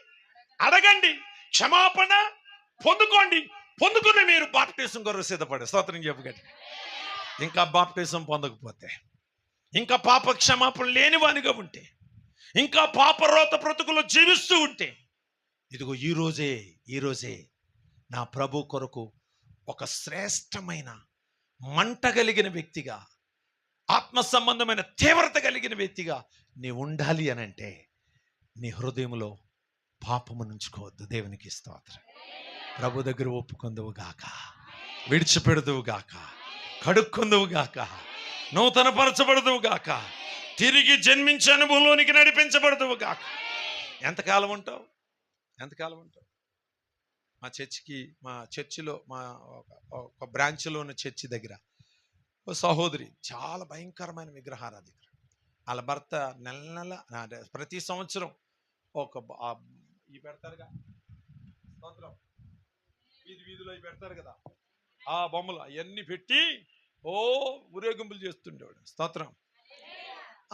అడగండి, క్షమాపణ పొందుకుని మీరు బాప్టిజం కొరకు సిద్ధపడే. స్తోత్రం చెప్పు గట్టి. ఇంకా బాప్టిజం పొందకపోతే, ఇంకా పాప క్షమాపణ లేనివానిగా ఉంటే, ఇంకా పాపరోత బ్రతుకులు జీవిస్తూ ఉంటే, ఇదిగో ఈ రోజే నా ప్రభు కొరకు ఒక శ్రేష్టమైన మంట కలిగిన వ్యక్తిగా, ఆత్మ సంబంధమైన తీవ్రత కలిగిన వ్యక్తిగా నీ ఉండాలి అని అంటే, నీ హృదయంలో పాపము నుంచుకోవద్దు. దేవునికి స్తోత్రం. ప్రభు దగ్గర ఒప్పుకొందువు గాక, విడిచిపెడదువు గాక, కడుక్కొందువు గాక, నూతన పరచబడదువు గాక, తిరిగి జన్మించే అనుభవంలోనికి నడిపించబడదువు గాక. ఎంతకాలం ఉంటావు? మా చర్చిలో ఒక బ్రాంచ్లో ఉన్న చర్చి దగ్గర ఓ సహోదరి చాలా భయంకరమైన విగ్రహారాధికుడు. వాళ్ళ భర్త నెల ప్రతి సంవత్సరం ఇవి పెడతారుగా, వీధిలో ఇవి పెడతారు కదా, ఆ బొమ్మలు అవన్నీ పెట్టి ఊరేగింపులు చేస్తుండేవాడు. స్తోత్రం.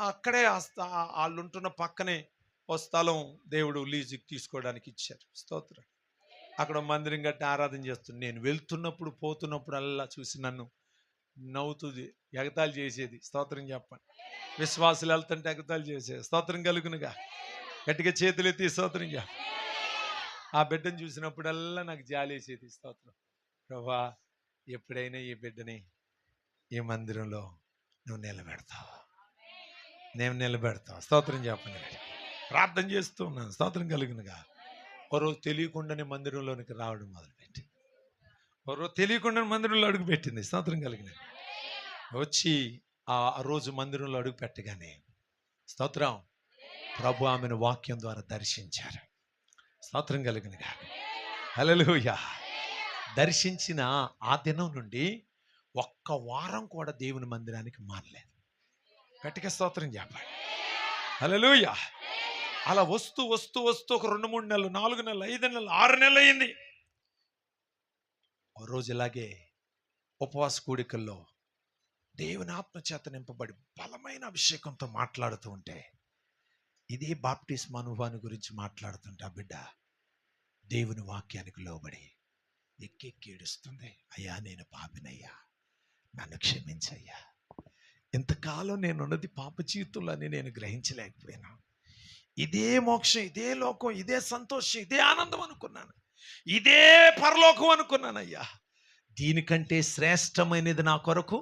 అక్కడే వాళ్ళు ఉంటున్న పక్కనే ఓ స్థలం దేవుడు లీజుకి తీసుకోవడానికి ఇచ్చారు. స్తోత్రం. అక్కడ మందిరం కట్టి ఆరాధన చేస్తుంది. నేను వెళ్తున్నప్పుడు పోతున్నప్పుడు అలా చూసి నన్ను నవ్వుతుంది, ఎగతాళి చేసేది. స్తోత్రం చెప్పండి. విశ్వాసులు వెళ్తుంటే ఎగతాళి చేసేది. స్తోత్రం కలుగునుగా. గట్టిగా చేతులు ఎత్తి స్తోత్రం చెప్ప. ఆ బిడ్డను చూసినప్పుడల్లా నాకు జాలేసేది. స్తోత్రం. ప్రభా, ఎప్పుడైనా ఈ బిడ్డని ఈ మందిరంలో నువ్వు నిలబెడతావు. స్తోత్రం చెప్పండి. ప్రార్థన చేస్తూ ఉన్నాను. స్తోత్రం కలుగునుగా. ఓ రోజు తెలియకుండానే మందిరంలోనికి రావడం మొదలుపెట్టి, ఓ రోజు తెలియకుండానే మందిరంలో అడుగు పెట్టింది. స్తోత్రం కలిగిన వచ్చి ఆ రోజు మందిరంలో అడుగు పెట్టగానే స్తోత్రం, ప్రభు ఆమెను వాక్యం ద్వారా దర్శించారు. స్తోత్రం కలిగినగా. హల్లెలూయా. దర్శించిన ఆ దినం నుండి ఒక్క వారం కూడా దేవుని మందిరానికి మారలేదు. గట్టిగా స్తోత్రం చెప్పండి. హల్లెలూయా. అలా వస్తూ వస్తూ వస్తూ ఒక 2-3 నెలలు, 4 నెలలు, 5 నెలలు, 6 నెలలు అయింది. ఓ రోజు ఇలాగే ఉపవాస కూడికల్లో దేవుని ఆత్మ చేత నింపబడి బలమైన అభిషేకంతో మాట్లాడుతూ ఉంటే, ఇదే బాప్టిస్మ అనుభవాన్ని గురించి మాట్లాడుతుంటే ఆ బిడ్డ దేవుని వాక్యానికి లోబడి ఎక్కి ఏడుస్తుంది. అయ్యా, నేను పాపినయ్యా, నన్ను క్షమించయ్యా. ఇంతకాలం నేనున్నది పాప జీవితంలో అని నేను గ్రహించలేకపోయినా. ఇదే మోక్షం, ఇదే లోకం, ఇదే సంతోషం, ఇదే ఆనందం అనుకున్నాను, ఇదే పరలోకం అనుకున్నానయ్యా. దీనికంటే శ్రేష్టమైనది నా కొరకు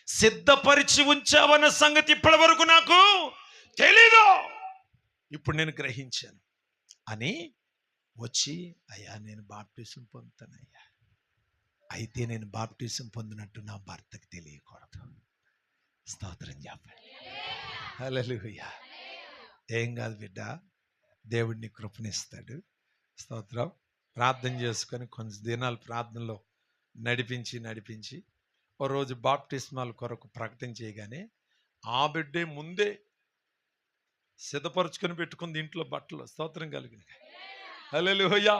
సిద్ధపరిచి ఉంచావన్న సంగతి ఇప్పటి వరకు నాకు తెలీదు, ఇప్పుడు నేను గ్రహించాను అని వచ్చి, అయ్యా నేను బాప్టిజం పొందుతానయ్యా. అయితే నేను బాప్టిజం పొందినట్టు నా భర్తకు తెలియకూడదు. స్తోత్రం చెప్పండి. హల్లెలూయా. ఏం కాదు బిడ్డ, దేవుడిని కృపనిస్తాడు. స్తోత్రం. ప్రార్థన చేసుకొని కొంచెం దినాలు ప్రార్థనలో నడిపించి ఓ రోజు బాప్టిస్మాల కొరకు ప్రకటన చేయగానే ఆ బిడ్డే ముందే సిద్ధపరుచుకొని పెట్టుకుంది ఇంట్లో బట్టలు. స్తోత్రం కలిగిన. హల్లెలూయా.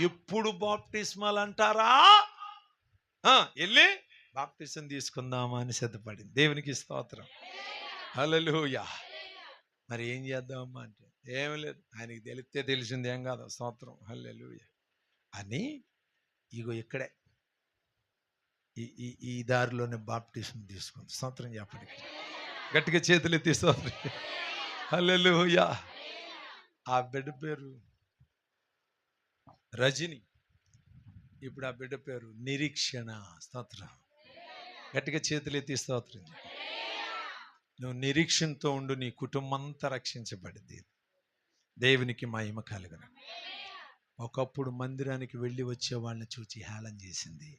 ఎప్పుడు బాప్టిస్మాలు అంటారా, వెళ్ళి బాప్టిజం తీసుకుందామా అని సిద్ధపడింది. దేవునికి స్తోత్రం. హల్లెలూయా. మరి ఏం చేద్దామమ్మా అంటే, ఏమి లేదు, ఆయనకి తెలిస్తే తెలిసింది, ఏం కాదు. స్తోత్రం. హల్లెలూయా అని ఇగో ఇక్కడే ఈ దారిలోనే బాప్టిజం తీసుకుంది. స్తోత్రం చెప్పండి. గట్టిగా చేతులు ఎత్తి స్తోత్రం. హల్లెలూయా. ఆ బిడ్డ పేరు రజని, ఇప్పుడు ఆ బిడ్డ పేరు నిరీక్షణ. స్తోత్రం. గట్టిగా చేతులు ఎత్తి స్తోత్రం. నువ్వు నిరీక్షణతో ఉండు, నీ కుటుంబం అంతా రక్షించబడింది. దేవునికి మహిమ కలుగును. ఒకప్పుడు మందిరానికి వెళ్ళి వచ్చే వాళ్ళని చూచి హేళన చేసింది.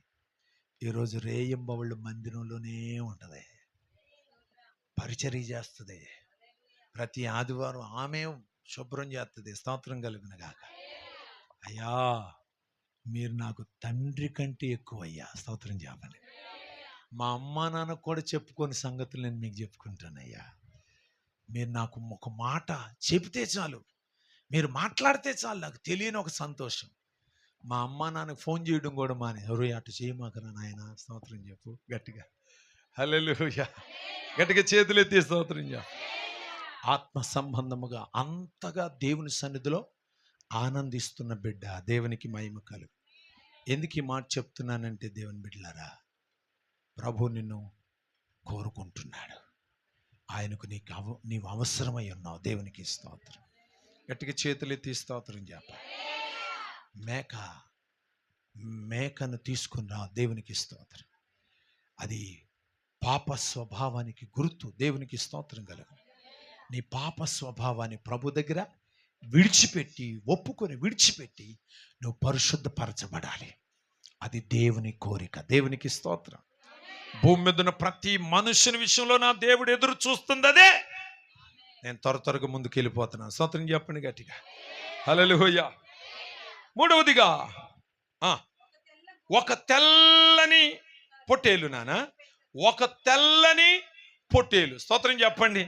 ఈరోజు రేయింబవళ్ళు మందిరంలోనే ఉంటుంది, పరిచర్య చేస్తుంది, ప్రతి ఆదివారం ఆమె శుభ్రం చేస్తుంది. స్తోత్రం కలుగును గాక. అయ్యా, మీరు నాకు తండ్రి కంటే ఎక్కువ అయ్యా. స్తోత్రం చెప్పండి. మా అమ్మా నాన్న కూడా చెప్పుకొని సంగతులు నేను మీకు చెప్పుకుంటానయ్యా. మీరు నాకు ఒక మాట చెబితే చాలు, మీరు మాట్లాడితే చాలు, నాకు తెలియని ఒక సంతోషం. మా అమ్మ నాన్నకు ఫోన్ చేయడం కూడా మానే, ఎవరు అటు చేయమాకరా నాయన. స్తోత్రం చెప్పు గట్టిగా. హల్లెలూయా. గట్టిగా చేతులు ఎత్తి స్తోత్రం చెప్పు. ఆత్మ సంబంధముగా అంతగా దేవుని సన్నిధిలో ఆనందిస్తున్న బిడ్డ, దేవునికి మహిమ కలుగు. ఎందుకు ఈ మాట చెప్తున్నానంటే, దేవుని బిడ్డలారా, ప్రభు నిన్ను కోరుకుంటున్నాడు. ఆయనకు నీవు అవసరమై ఉన్నావు. దేవునికి స్తోత్రం. గట్టిగా చేతులు ఎత్తి స్తోత్రం చెప్పాలి. మేకను తీసుకుని రా. దేవునికి స్తోత్రం. అది పాప స్వభావానికి గుర్తు. దేవునికి స్తోత్రం కలుగు. నీ పాప స్వభావాన్ని ప్రభు దగ్గర విడిచిపెట్టి నువ్వు పరిశుద్ధపరచబడాలి. అది దేవుని కోరిక. దేవునికి స్తోత్రం. భూమి మీద ఉన్న ప్రతి మనుషుని విషయంలో నా దేవుడు ఎదురు చూస్తుంది అదే. నేను త్వరగా ముందుకు వెళ్ళిపోతున్నాను. స్తోత్రం చెప్పండి గట్టిగా. హల్లెలూయా. మూడవదిగా, ఒక తెల్లని పొట్టేలు. ఒక తెల్లని పొట్టేలు. స్తోత్రం చెప్పండి.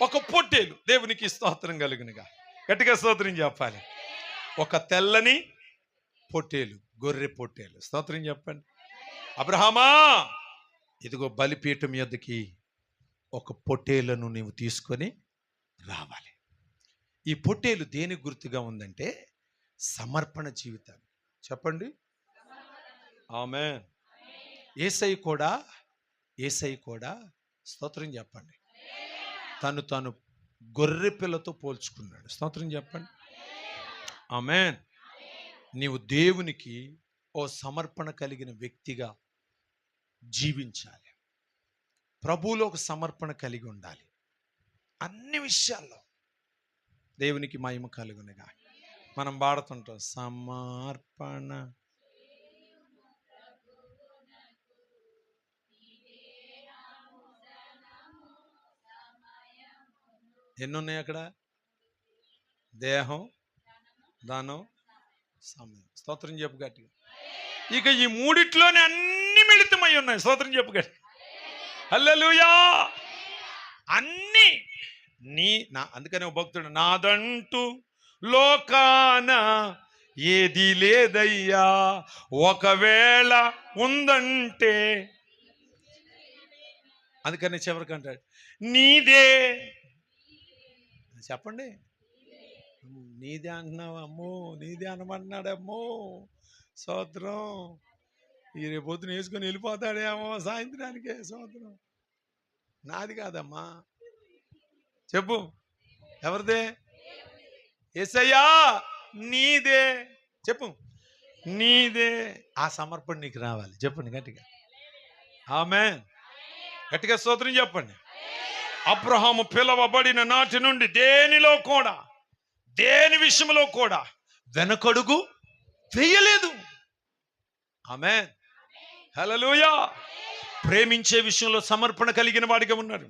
ఒక పొట్టేలు. దేవునికి స్తోత్రం కలుగునుగా. గట్టిగా స్తోత్రం చెప్పాలి. ఒక తెల్లని పొట్టేలు, గొర్రె పొట్టేలు. స్తోత్రం చెప్పండి. అబ్రహామా, ఇదిగో బలిపీఠం యొద్దకి ఒక పొట్టేలను నీవు తీసుకొని రావాలి. ఈ పొట్టేలు దేనికి గుర్తుగా ఉందంటే, సమర్పణ జీవితాన్ని. చెప్పండి ఆమేన్. యేసయ్య కూడా స్తోత్రం చెప్పండి, తను గొర్రె పిల్లతో పోల్చుకున్నాడు. స్తోత్రం చెప్పండి ఆమేన్. నీవు దేవునికి ఓ సమర్పణ కలిగిన వ్యక్తిగా జీవించాలి. ప్రభువులో ఒక సమర్పణ కలిగి ఉండాలి. అన్ని విషయాల్లో దేవునికి మహిమ కలుగునుగా. మనం పాడుతుంటాం, సమర్పణ ఎన్ని ఉన్నాయి అక్కడ? దేహం, ధనం, సమయం. స్తోత్రం చెప్పు గట్టిగా. ఇక ఈ మూడిట్లోనే అన్ని మిళితమై ఉన్నాయి. స్తోత్రం చెప్పు గట్టిగా. హల్లెలూయా. అన్ని అందుకనే భక్తుడు, నాదంటూ లోకాన ఏది లేదయ్యా, ఒకవేళ ఉందంటే. అందుకని చివరికి అంటాడు, నీదే. చెప్పండి, నీదే అంటున్నావు. అమ్మో, నీదే అనమంటున్నాడమ్మో. స్తోత్రం. ఈ రేపు పొద్దున వేసుకొని వెళ్ళిపోతాడేమో సాయంత్రానికే. స్తోత్రం. నాది కాదమ్మా. చెప్పు, ఎవరిదే? యేసయ్యా నీదే. చెప్పు, నీదే. ఆ సమర్పణ నీకు రావాలి. చెప్పండి గట్టిగా. ఆమేన్. గట్టిగా స్తోత్రం చెప్పండి. అబ్రహాము పిలవబడిన నాటి నుండి దేని విషయంలో కూడా వెనకడుగు వేయలేదు. ఆమేన్. హల్లెలూయా. ప్రేమించే విషయంలో సమర్పణ కలిగిన వాడిగా ఉన్నాడు.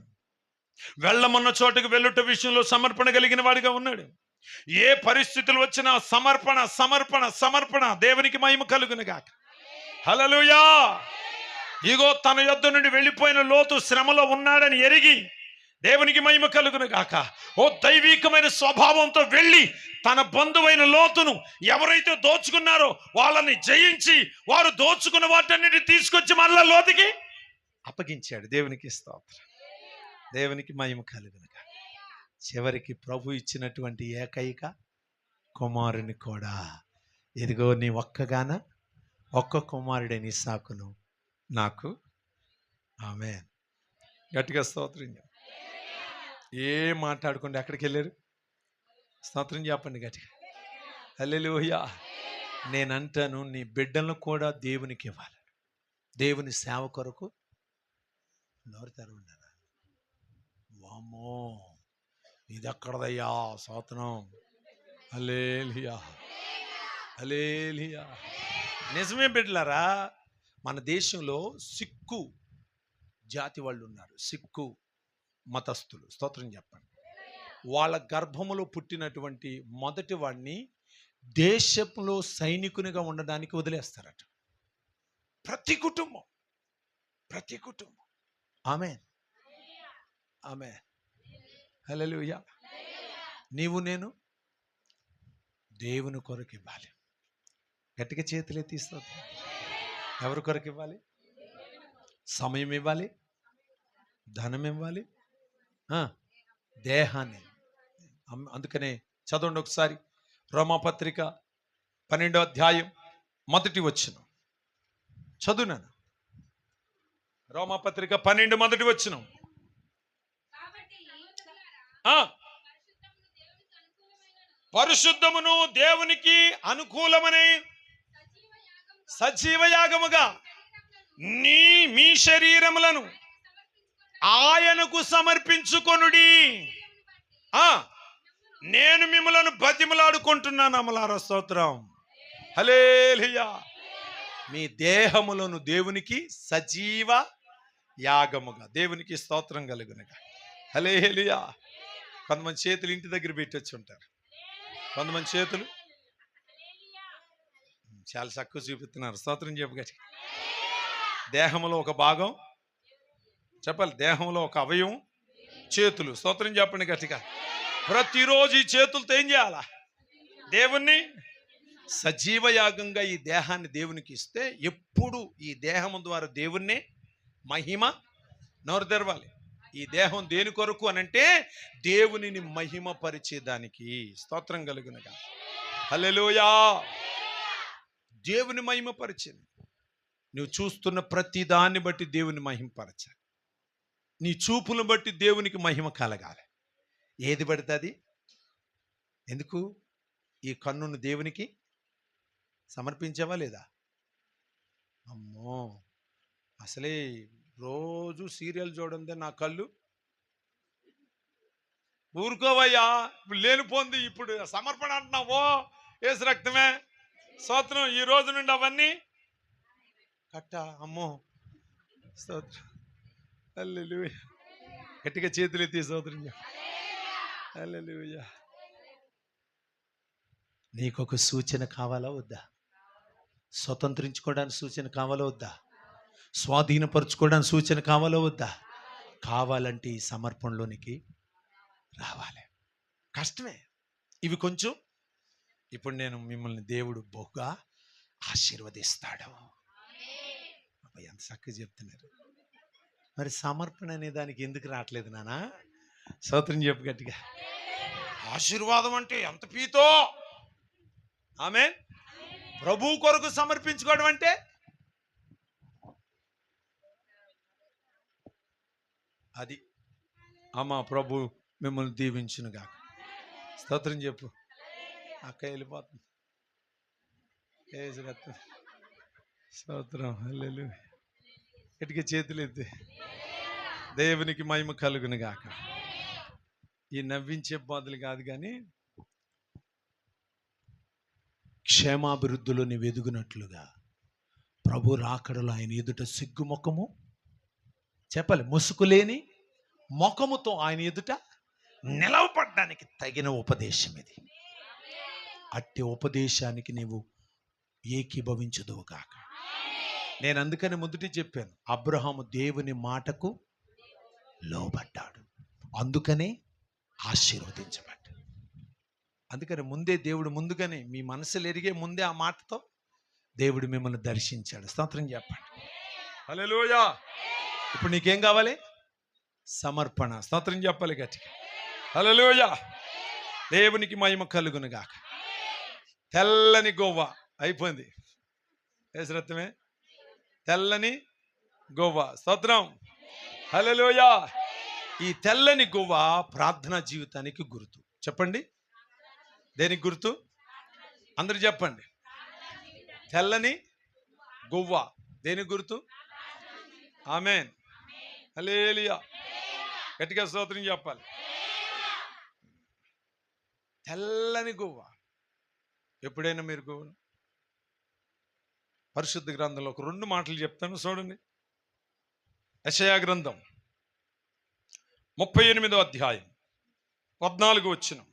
వెళ్ళమన్న చోటుకు వెళ్ళుట విషయంలో సమర్పణ కలిగిన వాడిగా ఉన్నాడు. ఏ పరిస్థితులు వచ్చినా సమర్పణ సమర్పణ సమర్పణ. దేవునికి మహిమ కలుగును గాక. హల్లెలూయా. ఇగో తన యొద్ద నుండి వెళ్ళిపోయిన లోతు శ్రమలో ఉన్నాడని ఎరిగి దేవునికి మహిమ కలుగును గాక. ఓ దైవికమైన స్వభావంతో వెళ్ళి తన బంధువైన లోతును ఎవరైతే దోచుకున్నారో వాళ్ళని జయించి వారు దోచుకున్న వాటన్నిటి తీసుకొచ్చి మళ్ళా లోతుకి అప్పగించాడు. దేవునికి స్తోత్రం. దేవునికి మహిమ కలుగును గాక. చివరికి ప్రభు ఇచ్చినటువంటి ఏకైక కుమారుని కూడా, ఇదిగో నీ ఒక్క కుమారుడైన ఇస్సాకును నాకు. ఆమేన్. గట్టిగా స్తోత్రం. ఏం మాట్లాడుకోండి, ఎక్కడికి వెళ్ళారు? స్తోత్రం చెప్పండి గట్టిగా. హల్లెలూయా. నేనంటాను, నీ బిడ్డలను కూడా దేవునికి ఇవ్వాలి. దేవుని సేవ కొరకు నోరు తెరవండి. వామ్మో, ఇది ఎక్కడదయ్యా? స్తోత్రం. హల్లెలూయా. హల్లెలూయా. నిజమే బిడ్డలారా, మన దేశంలో సిక్కు జాతి వాళ్ళు ఉన్నారు. సిక్కు మతస్థులు. స్తోత్రం చెప్పండి. వాళ్ళ గర్భములో పుట్టినటువంటి మొదటి వాడిని దేశంలో సైనికునిగా ఉండడానికి వదిలేస్తారట. ప్రతి కుటుంబం. ఆమేన్. ఆమేన్. హల్లెలూయా. నీవు నేను దేవుని కొరకు ఇవ్వాలి. గట్టిగా చేతులే తీస్తావు. ఎవరి కొరకు ఇవ్వాలి? సమయం ఇవ్వాలి, ధనం ఇవ్వాలి, దేహాన్ని. అందుకనే చదవండి ఒకసారి రోమాపత్రిక 12వ అధ్యాయం 1వ వచనం చదువునాను. రోమాపత్రిక 12 1వ వచనం. పరిశుద్ధమును దేవునికి అనుకూలమని సజీవ యాగముగా మీ శరీరములను ఆయనకు సమర్పించుకొనుడి. నేను మిమ్మలను బతిమలాడుకుంటున్నాను. అమలార స్తోత్రం. హల్లెలూయా. మీ దేహములను దేవునికి సజీవ యాగముగా. దేవునికి స్తోత్రం కలుగునుగా. హల్లెలూయా. కొంతమంది చేతులు ఇంటి దగ్గర పెట్టొచ్చు ఉంటారు. కొంతమంది చేతులు చాలా చక్కగా చూపిస్తున్నారు. స్తోత్రం చెప్పగట్టి. దేహంలో ఒక భాగం చెప్పాలి. దేహంలో ఒక అవయవం చేతులు. స్తోత్రం చెప్పండి గట్టిగా. ప్రతిరోజు ఈ చేతులతో ఏం చేయాలా? దేవుణ్ణి సజీవ యాగంగా ఈ దేహాన్ని దేవునికి ఇస్తే ఎప్పుడు ఈ దేహం ద్వారా దేవుణ్ణి మహిమ. నోరు తెరవాలి. ఈ దేహం దేని కొరకు అనంటే దేవునిని మహిమ పరిచేదానికి. స్తోత్రం కలుగునుగా. హల్లెలూయా. దేవుని మహిమ పరిచేది. నువ్వు చూస్తున్న ప్రతి దాన్ని బట్టి దేవుని మహిమపరచాలి. నీ చూపులను బట్టి దేవునికి మహిమ కలగాలి. ఏది పడితే అది. ఎందుకు? ఈ కన్నును దేవునికి సమర్పించావా లేదా? అమ్మో, అసలే రోజు సీరియల్ చూడండి నా కళ్ళు. ఊరుకోవయ్యా, ఇప్పుడు లేనిపోంది. ఇప్పుడు సమర్పణ అంటున్నావో ఏసు రక్తమే. స్తోత్రం. ఈ రోజు నుండి అవన్నీ కట్ట. అమ్మో, స్తోత్రం. హల్లెలూయా. గట్టిగా చేతులు ఎత్తి స్తోత్రం. హల్లెలూయా. నీకొక సూచన కావాలా వద్దా? స్వతంత్రించుకోవడానికి సూచన కావాలా వద్దా? స్వాధీనపరచుకోవడానికి సూచన కావాలా వద్దా? కావాలంటే ఈ సమర్పణలోనికి రావాలి. కష్టమే ఇవి కొంచెం. ఇప్పుడు నేను మిమ్మల్ని దేవుడు బహుగా ఆశీర్వదిస్తాడు. ఎంత చక్కగా చెప్తున్నారు. మరి సమర్పణ అనే దానికి ఎందుకు రావట్లేదు నానా? స్తోత్రం చెప్పు గట్టిగా. ఆశీర్వాదం అంటే ఎంత పీతో. ఆమేన్. ప్రభు కొరకు సమర్పించుకోవడం అంటే అది. అమ్మా ప్రభు మిమ్మల్ని దీవించునుగా. స్తోత్రం చెప్పు. అక్క వెళ్ళిపోతుంది. స్తోత్రం. హల్లెలూయా. గట్టిగా చేతులు ఎత్తి దేవునికి మహిమ కలుగును గాక. ఈ నవ్వించే బాధలు కాదు కానీ క్షేమాభివృద్ధిలో నీవు ఎదుగునట్లుగా ప్రభు రాకడలో ఆయన ఎదుట సిగ్గు ముఖము చెప్పాలి, ముసుగులేని ముఖముతో ఆయన ఎదుట నిలవపడడానికి తగిన ఉపదేశం ఇది. అట్టి ఉపదేశానికి నీవు ఏకీభవించదువు కాక. నేను అందుకని మొదటి చెప్పాను, అబ్రహాము దేవుని మాటకు లోబడ్డాడు, అందుకనే ఆశీర్వదించబడ్డాడు. అందుకని ముందే దేవుడు ముందుగానే మీ మనసులు ఎరిగే ముందే ఆ మాటతో దేవుడు మిమ్మల్ని దర్శించాడు. స్తోత్రం చెప్పండి. హల్లెలూయా. ఇప్పుడు నీకేం కావాలి? సమర్పణ. స్తోత్రం చెప్పాలి గట్టిగా. హల్లెలూయా. దేవునికి మహిమ కలుగును గాక. తెల్లని గోవ అయిపోయింది. ఏసరత్వమే తెల్లని గోవ. స్తోత్రం. హల్లెలూయా. ఈ తెల్లని గోవ ప్రార్థనా జీవితానికి గుర్తు. చెప్పండి, దేనికి గుర్తు? అందరు చెప్పండి. తెల్లని గువ్వ దేనికి గుర్తు? ఆమేన్. హల్లెలూయా. గట్టిగా స్తోత్రం చెప్పాలి. తెల్లని గువ్వ. ఎప్పుడైనా మీరు గువ్వను పరిశుద్ధ గ్రంథంలో ఒక 2 మాటలు చెప్తాను చూడండి. యెషయా గ్రంథం 38వ అధ్యాయం 14వ వచనం.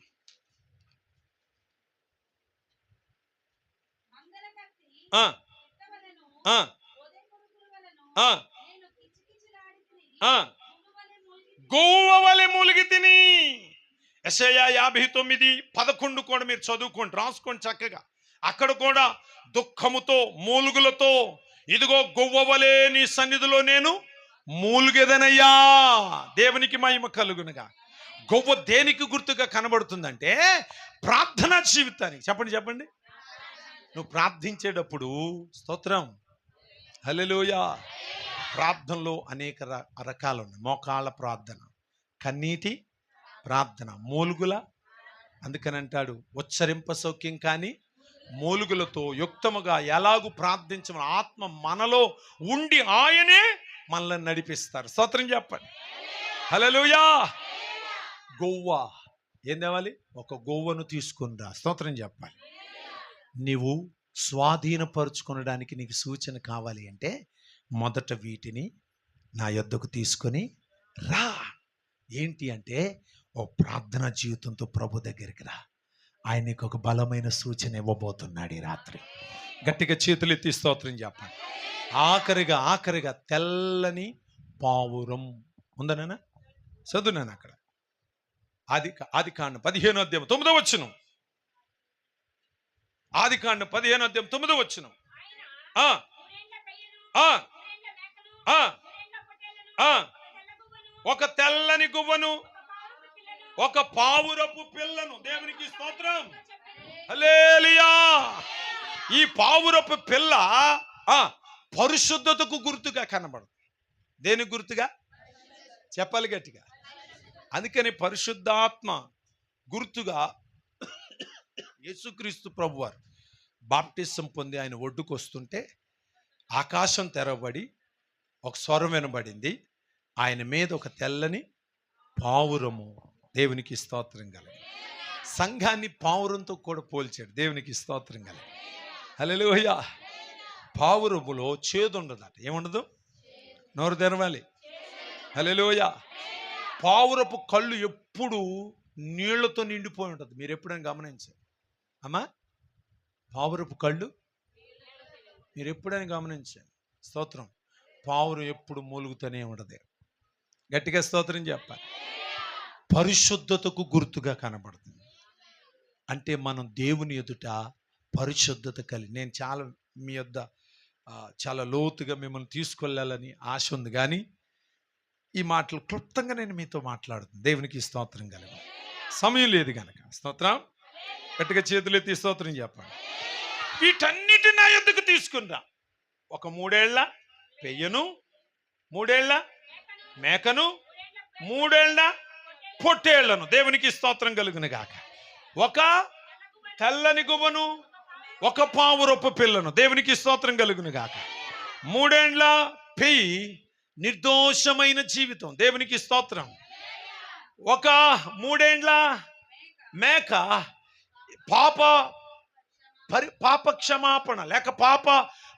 గోవ వలె మూలిగి తిని. యెషయా 59:11 కూడా మీరు చదువుకోండి, రాసుకోండి చక్కగా. అక్కడ కూడా దుఃఖముతో మూలుగులతో ఇదిగో గొవ్వ వలె నీ సన్నిధిలో నేను మూలుగెదనయ్యా. దేవునికి మహిమ కలుగునుగా. గొవ్వ దేనికి గుర్తుగా కనబడుతుందంటే ప్రార్థనా జీవితానికి. చెప్పండి చెప్పండి. నువ్వు ప్రార్థించేటప్పుడు స్తోత్రం. హల్లెలూయా. ప్రార్థనలో అనేక రకాలు ఉన్నాయి. మోకాళ్ళ ప్రార్థన, కన్నీటి ప్రార్థన, మూలుగుల. అందుకని అంటాడు, ఉచ్చరింప సౌఖ్యం కానీ మూలుగులతో యుక్తముగా ఎలాగూ ప్రార్థించమని ఆత్మ మనలో ఉండి ఆయనే మనల్ని నడిపిస్తారు. స్తోత్రం చెప్పండి. హల్లెలూయా. గొవ్వ ఏం తేవాలి? ఒక గొవ్వను తీసుకుని రా. స్తోత్రం చెప్పాలి. నీవు స్వాధీనపరుచుకొనడానికి నీకు సూచన కావాలి అంటే మొదట వీటిని నా యొద్దకు తీసుకొని రా. ఏంటి అంటే ఓ ప్రార్థనా జీవితంతో ప్రభు దగ్గరికి రా. ఆయనకు ఒక బలమైన సూచన ఇవ్వబోతున్నాడు ఈ రాత్రి. గట్టిగా చేతులు ఎత్తి స్తోత్రం చెప్పండి. ఆఖరిగా తెల్లని పావురం ఉందనా? చదువునాను అక్కడ. ఆదికాండం 15వ అధ్యాయం 9వ వచనం. ఆదికాండం 15వ అధ్యాయం 9వ వచనం. ఒక తెల్లని గువ్వను, ఒక పావురపు పిల్లను. దేవునికి స్తోత్రం. హల్లెలూయా. ఈ పావురపు పిల్ల పరిశుద్ధతకు గుర్తుగా కనబడదు. దేనికి గుర్తుగా? చెప్పాలి గట్టిగా. అందుకని పరిశుద్ధాత్మ గుర్తుగా యేసుక్రీస్తు ప్రభువారు బాప్టిజం పొంది ఆయన ఒడ్డుకు వస్తుంటే ఆకాశం తెరవబడి ఒక స్వరం వినబడింది. ఆయన మీద ఒక తెల్లని పావురము. దేవునికి స్తోత్రం కలగాలి. సంఘాన్ని పావురంతో కూడా పోల్చాడు. దేవునికి స్తోత్రం కలగాలి. హల్లెలూయా. పావురములో చేదు ఉండదట. ఏముండదు? నోరు తెరవాలి. హల్లెలూయా. పావురపు కళ్ళు ఎప్పుడు నీళ్లతో నిండిపోయి ఉంటుంది. మీరు ఎప్పుడైనా గమనించారు అమ్మా? పావురపు కళ్ళు మీరు ఎప్పుడైనా గమనించండి. స్తోత్రం. పావురం ఎప్పుడు మూలుగుతూనే ఉండదు. గట్టిగా స్తోత్రం చెప్పాలి. పరిశుద్ధతకు గుర్తుగా కనబడుతుంది. అంటే మనం దేవుని ఎదుట పరిశుద్ధత కలిగి, నేను చాలా మీ యొద్ద చాలా లోతుగా మిమ్మల్ని తీసుకెళ్ళాలని ఆశ ఉంది, కానీ ఈ మాటలు క్లుప్తంగా నేను మీతో మాట్లాడుతుంది. దేవునికి స్తోత్రం కలగ, సమయం లేదు కనుక. స్తోత్రం. గట్టిగా చేతులెత్తి స్తోత్రం చెప్పండి. వీటన్నిటి నా యొద్దకు తీసుకునిరా. ఒక 3 ఏళ్ల పెయ్యను, 3 ఏళ్ల మేకను, 3 ఏళ్ల పొట్టేళ్లను, దేవునికి స్తోత్రం కలుగును గాక. ఒక తెల్లని గువ్వను, ఒక పావురపు పిల్లను, దేవునికి స్తోత్రం కలుగును గాక. 3 ఏళ్ల పెయ్యి, నిర్దోషమైన జీవితం, దేవునికి స్తోత్రం. ఒక 3 ఏళ్ల మేక, పాప క్షమాపణ లేక పాప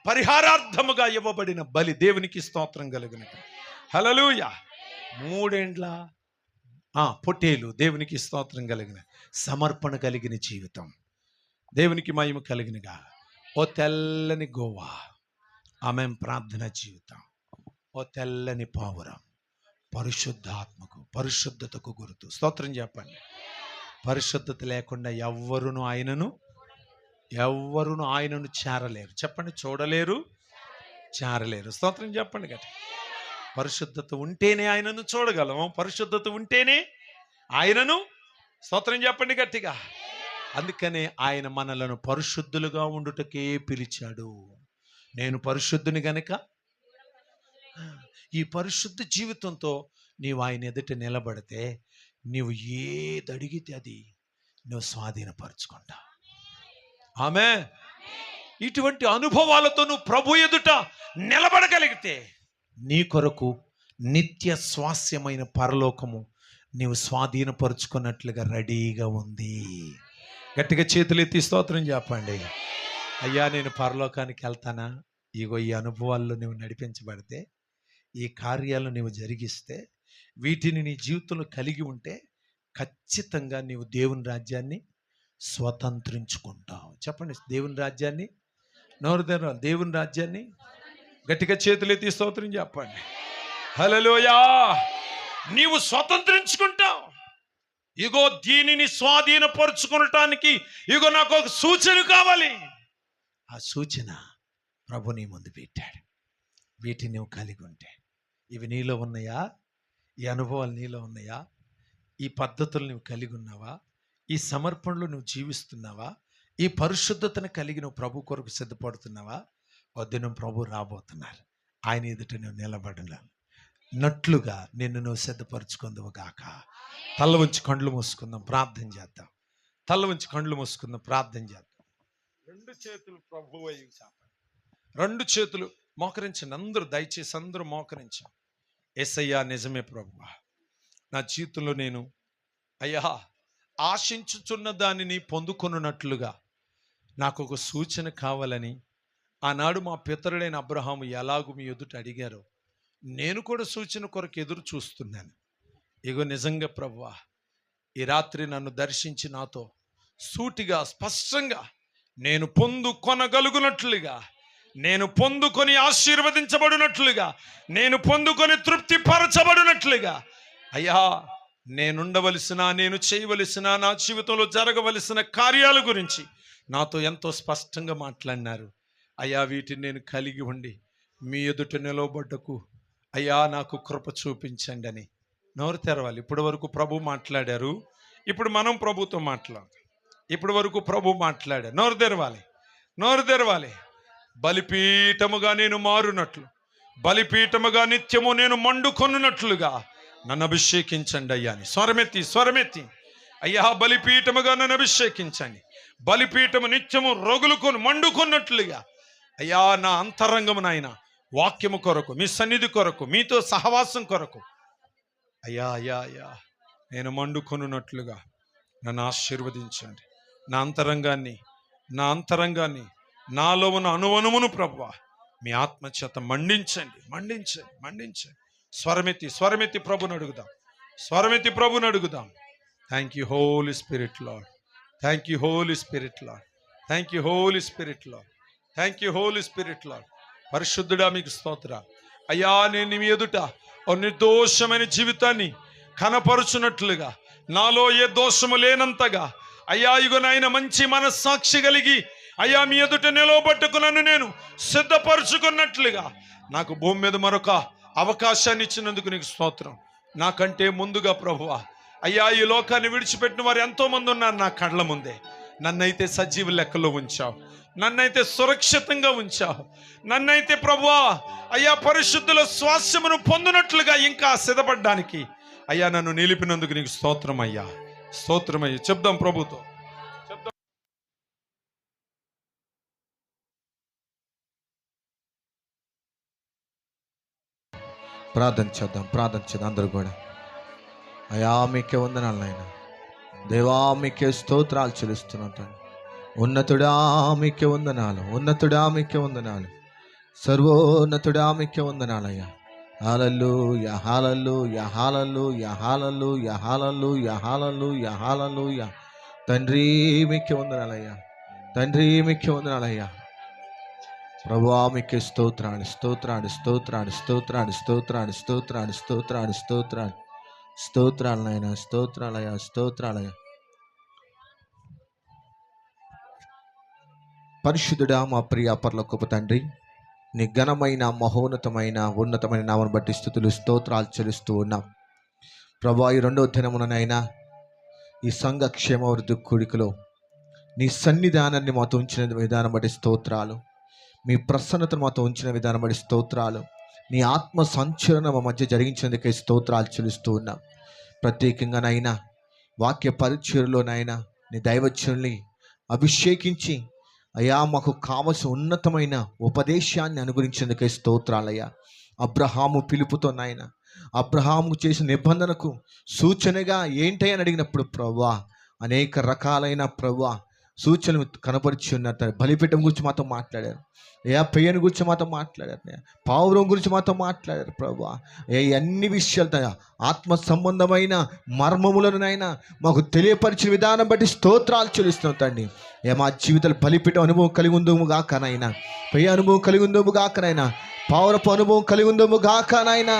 పరిహారార్థముగా ఇవ్వబడిన బలి, దేవునికి స్తోత్రం కలుగును గాక. హల్లెలూయా. 3 ఏళ్ల పొట్టేలు, దేవునికి స్తోత్రం కలిగిన సమర్పణ కలిగిన జీవితం, దేవునికి మహిమ కలిగినగా. ఓ తెల్లని గోవా, ఆమె ప్రార్థన జీవితం. ఓ తెల్లని పావురం, పరిశుద్ధాత్మకు పరిశుద్ధతకు గుర్తు. స్తోత్రం చెప్పండి. పరిశుద్ధత లేకుండా ఎవ్వరును ఆయనను చేరలేరు. చెప్పండి. చూడలేరు, చేరలేరు. స్తోత్రం చెప్పండి గట్టి. పరిశుద్ధత ఉంటేనే ఆయనను చూడగలం. పరిశుద్ధత ఉంటేనే ఆయనను, స్తోత్రం చెప్పండి గట్టిగా. అందుకనే ఆయన మనలను పరిశుద్ధులుగా ఉండుటకే పిలిచాడు. నేను పరిశుద్ధుని గనుక, ఈ పరిశుద్ధ జీవితంతో నీవు ఆయన ఎదుట నిలబడితే నీవు ఏది అడిగితే అది నువ్వు స్వాధీనపరుచుకుంటావు. ఆమేన్. ఇటువంటి అనుభవాలతో నువ్వు ప్రభు ఎదుట నిలబడగలిగితే నీ కొరకు నిత్య స్వాస్యమైన పరలోకము నీవు స్వాధీనపరుచుకున్నట్లుగా రెడీగా ఉంది. గట్టిగా చేతులెత్తి స్తోత్రం చెప్పండి. అయ్యా, నేను పరలోకానికి వెళ్తానా? ఇగో ఈ అనుభవాల్లో నువ్వు నడిపించబడితే, ఈ కార్యాలను నీవు జరిగిస్తే, వీటిని నీ జీవితంలో కలిగి ఉంటే ఖచ్చితంగా నీవు దేవుని రాజ్యాన్ని స్వతంత్రించుకుంటావు. చెప్పండి. దేవుని రాజ్యాన్ని, నోరు తెరవాలి. దేవుని రాజ్యాన్ని గట్టిగా చేతులెత్తి స్తోత్రం చెప్పండి. హల్లెలూయా. నీవు స్వతంత్రించుకుంటావు. ఇగో దీనిని స్వాధీనపరుచుకునటానికి ఇగో నాకు ఒక సూచన కావాలి. ఆ సూచన ప్రభు నీ ముందు పెట్టాడు. వీటిని నువ్వు కలిగి ఉంటే, ఇవి నీలో ఉన్నాయా? ఈ అనుభవాలు నీలో ఉన్నాయా? ఈ పద్ధతులు నువ్వు కలిగి ఉన్నావా? ఈ సమర్పణలు నువ్వు జీవిస్తున్నావా? ఈ పరిశుద్ధతను కలిగి నువ్వు ప్రభు కొరకు సిద్ధపడుతున్నావా? దినం ప్రభు రాబోతున్నారు. ఆయన ఎదుట నువ్వు నిలబడినట్లుగా నిన్ను నువ్వు సిద్ధపరచుకుందువు గాక. తల్ల ఉంచి కండ్లు మూసుకుందాం, ప్రార్థన చేద్దాం. తల్ల ఉంచి కండ్లు మూసుకుందాం, ప్రార్థన చేద్దాం. 2 చేతులు ప్రభు వైపు చాపండి. 2 చేతులు మోకరించండి. అందరూ దయచేసి అందరూ మోకరించండి. యేసయ్యా, నిజమే ప్రభువా, నా జీవితంలో నేను అయ్యా ఆశించుచున్న దానిని పొందుకొనున్నట్లుగా నాకు ఒక సూచన కావాలని ఆనాడు మా పితరుడైన అబ్రహాము ఎలాగూ మీ ఎదుట అడిగారో, నేను కూడా సూచన కొరకు ఎదురు చూస్తున్నాను. ఇగో నిజంగా ప్రభువా, ఈ రాత్రి నన్ను దర్శించి నాతో సూటిగా స్పష్టంగా నేను పొందుకొనగలుగునట్లుగా, నేను పొందుకొని ఆశీర్వదించబడినట్లుగా, నేను పొందుకొని తృప్తి పరచబడినట్లుగా అయ్యా, నేనుండవలసిన, నేను చేయవలసిన, నా జీవితంలో జరగవలసిన కార్యాల గురించి నాతో ఎంతో స్పష్టంగా మాట్లాడినారు. అయ్యా, వీటిని నేను కలిగి ఉండి మీ ఎదుట నిలవబడ్డకు అయ్యా నాకు కృప చూపించండి అని నోరు తెరవాలి. ఇప్పటి వరకు ప్రభు మాట్లాడారు, ఇప్పుడు మనం ప్రభుతో మాట్లాడాలి. ఇప్పటి వరకు ప్రభు మాట్లాడారు. నోరు తెరవాలి, నోరు తెరవాలి. బలిపీఠముగా నేను మారునట్లు, బలిపీఠముగా నిత్యము నేను మండుకొనున్నట్లుగా నన్ను అభిషేకించండి అయ్యా అని స్వరమెత్తి అయ్యా, బలిపీఠముగా నన్ను అభిషేకించండి. బలిపీఠము నిత్యము రగులుకొని మండుకొన్నట్లుగా అయ్యా, నా అంతరంగము నాయన వాక్యము కొరకు, మీ సన్నిధి కొరకు, మీతో సహవాసం కొరకు అయ్యా అయ్యా అయ్యా నేను మండుకొనున్నట్లుగా నన్ను ఆశీర్వదించండి. నా అంతరంగాన్ని నాలో ఉన్న అణువణువును ప్రభువా మీ ఆత్మచేత మండించండి. స్వరమెత్తి ప్రభుని అడుగుదాం. Thank you holy spirit lord. Thank you holy spirit lord. Thank you holy spirit lord. Thank you holy spirit lord. పరిశుద్ధుడా మీకు స్తోత్ర. అయ్యా, నేను మీ ఎదుట ఓ నిర్దోషమైన జీవితాన్ని కనపరుచున్నట్లుగా, నాలో ఏ దోషము లేనంతగా అయ్యా, ఇగో నాయన మంచి మనస్సాక్షి కలిగి అయ్యా మీ ఎదుట నిలవబట్టుకు నన్ను నేను సిద్ధపరుచుకున్నట్లుగా నాకు భూమి మీద మరొక అవకాశాన్ని ఇచ్చినందుకు నీకు స్తోత్రం. నాకంటే ముందుగా ప్రభువా అయ్యా, ఈ లోకాన్ని విడిచిపెట్టిన వారు ఎంతో మంది ఉన్నారు నా కళ్ళ ముందే. నన్నైతే సజీవ లెక్కలో ఉంచావు, నన్నైతే సురక్షితంగా ఉంచావు, నన్నైతే ప్రభువా అయ్యా పరిశుద్ధుల స్వాస్యమును పొందినట్లుగా ఇంకా సిద్ధపడ్డానికి అయ్యా నన్ను నిలిపినందుకు నీకు స్తోత్రం అయ్యా, స్తోత్రం అయ్యా. చెప్దాం ప్రభుతో, చెప్దాం. ప్రార్థన చేద్దాం అందరూ కూడా. అయా మీకే వందనాలు నాయన, దేవా మీకే స్తోత్రాలు చెల్లిస్తున్నాం తండ్రి. ఉన్నతుడా మీకే వందనాలు, సర్వోన్నతుడా మీకే వందనాలయ్యా. హల్లెలూయా హల్లెలూయా హల్లెలూయా హల్లెలూయా హల్లెలూయా హల్లెలూయా హల్లెలూయా. తండ్రి మీకే వందనాలయ్యా, ప్రభువా మీకే స్తోత్రాలు నాయన, స్తోత్రాలయ్యా. పరిశుద్ధుడా మా ప్రియ పరలోకపు తండ్రి, నీ ఘనమైన మహోన్నతమైన ఉన్నతమైన నామను బట్టి స్తుతులు స్తోత్రాలు చెల్లిస్తూ ఉన్నాం ప్రభువా. ఈ 2వ దినమునైనా ఈ సంఘ క్షేమ వృద్ధి కూడికలో నీ సన్నిధానాన్ని మాతో ఉంచిన విధానం బట్టి స్తోత్రాలు, మీ ప్రసన్నతను మాతో ఉంచిన విధానం బట్టి స్తోత్రాలు, నీ ఆత్మ సంచలన మా మధ్య జరిగించినందుకే స్తోత్రాలు చెల్లిస్తూ ఉన్నాం. ప్రత్యేకంగానైనా వాక్య పరిచర్లోనైనా నీ దైవజనుల్ని అభిషేకించి అయ్యా మాకు కావలసిన ఉన్నతమైన ఉపదేశాన్ని అనుగ్రహించేందుకే స్తోత్రాలయ్యా. అబ్రహాము పిలుపుతో నాయన, అబ్రహాము చేసిన నిబంధనకు సూచనగా ఏంటని అడిగినప్పుడు ప్రభువా అనేక రకాలైన ప్రభువా సూచనలు కనపరిచి ఉన్నారు. బలిపీఠం గురించి మాతో మాట్లాడారు, పెయ్యను గురించి మాతో మాట్లాడారు, పావురం గురించి మాతో మాట్లాడారు ప్రభువా. అన్ని విషయాలతో ఆత్మ సంబంధమైన మర్మములనైనా మాకు తెలియపరిచిన విధానం బట్టి స్తోత్రాలు చెల్లిస్తున్నాం తండ్రి. మా జీవితాలు బలిపీఠం అనుభవం కలిగి ఉందము గాకనైనా, పెయ్య అనుభవం కలిగి ఉందము గాకనైనా, పావురపు అనుభవం కలిగి ఉందము గాక నాయన,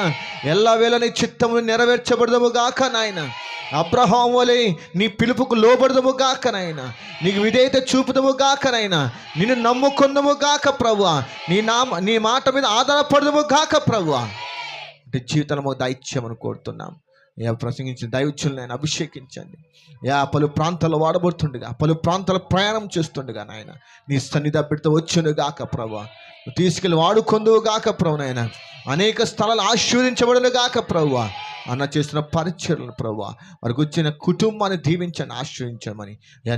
ఎల్లవేళ నీ చిత్తమును నెరవేర్చబడదము గాక నాయన. అబ్రహాం వలె నీ పిలుపుకు లోబడదము గాక నాయన, నీకు విధేయత చూపుదము గాక నాయన, నిన్ను నమ్ముకుందము గాక ప్రభువా, నీ మాట మీద ఆధారపడదము గాక ప్రభువా. అంటే జీవితంలో దైత్యమని కోరుతున్నాం. ప్రసంగించిన దైవజనులను ఆయన అభిషేకించండి. పలు ప్రాంతాల్లో వాడబడుతుండగా, పలు ప్రాంతాల ప్రయాణం చేస్తుండగా నాయన నీ సన్నిధి బిడ్డతో వచ్చును గాక ప్రభువా. తీసుకెళ్ళి వాడుకొందువు గాక ప్రభు నాయన. అనేక స్థలాలు ఆశీర్వదించబడును గాక ప్రభువా. అన్న చేసిన పరిచర్లను ప్రభువా, వారికి వచ్చిన కుటుంబాన్ని దీవించండి, ఆశ్రయించమని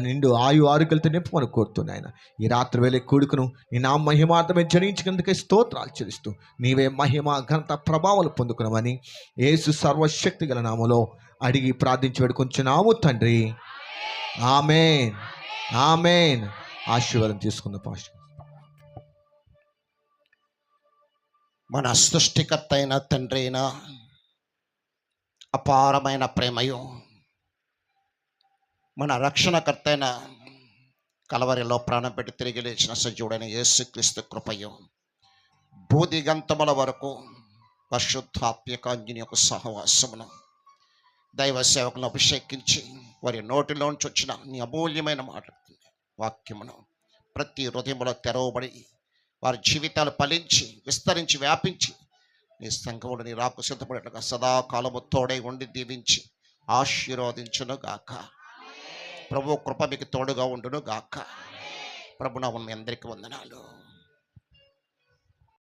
నిండు ఆరోగ్యాలతో నింపమని కోరుతున్నాయన. ఈ రాత్రి వేళ కూడుకును నీ నా మహిమార్థమే జనించినందుకే స్తోత్రాలు చెల్లిస్తూ నీవే మహిమ ఘనత ప్రభావాలు పొందుకున్నామని యేసు సర్వశక్తి గల నామములో అడిగి ప్రార్థించి వేడుకొంచున్నాము తండ్రి. ఆమేన్, ఆమేన్. ఆశీర్వాదం తీసుకుందాం పాస్టర్. మన సృష్టికర్త అయిన తండ్రి అయిన అపారమైన ప్రేమయు, మన రక్షణకర్త అయిన కలవరిలో ప్రాణం పెట్టి తిరిగి లేచిన సజీవుడైన యేసుక్రీస్తు కృపయు, బోధిగంతముల వరకు పరిశుద్ధాత్మకాంజని యొక్క సహవాసమును దైవ సేవకులను అభిషేకించి వారి నోటిలోంచి వచ్చిన నీ అమూల్యమైన మాటలు వాక్యమును ప్రతి హృదయంలో తెరవబడి వారి జీవితాలు ఫలించి విస్తరించి వ్యాపించి నీ సంఘముడు నీ రాకు సిద్ధపడేట్లుగా సదాకాలము తోడై ఉండి దీవించి ఆశీర్వదించును గాక. ప్రభు కృప మీకు తోడుగా ఉండును గాక. ప్రభు నామమున మీ అందరికీ వందనాలు.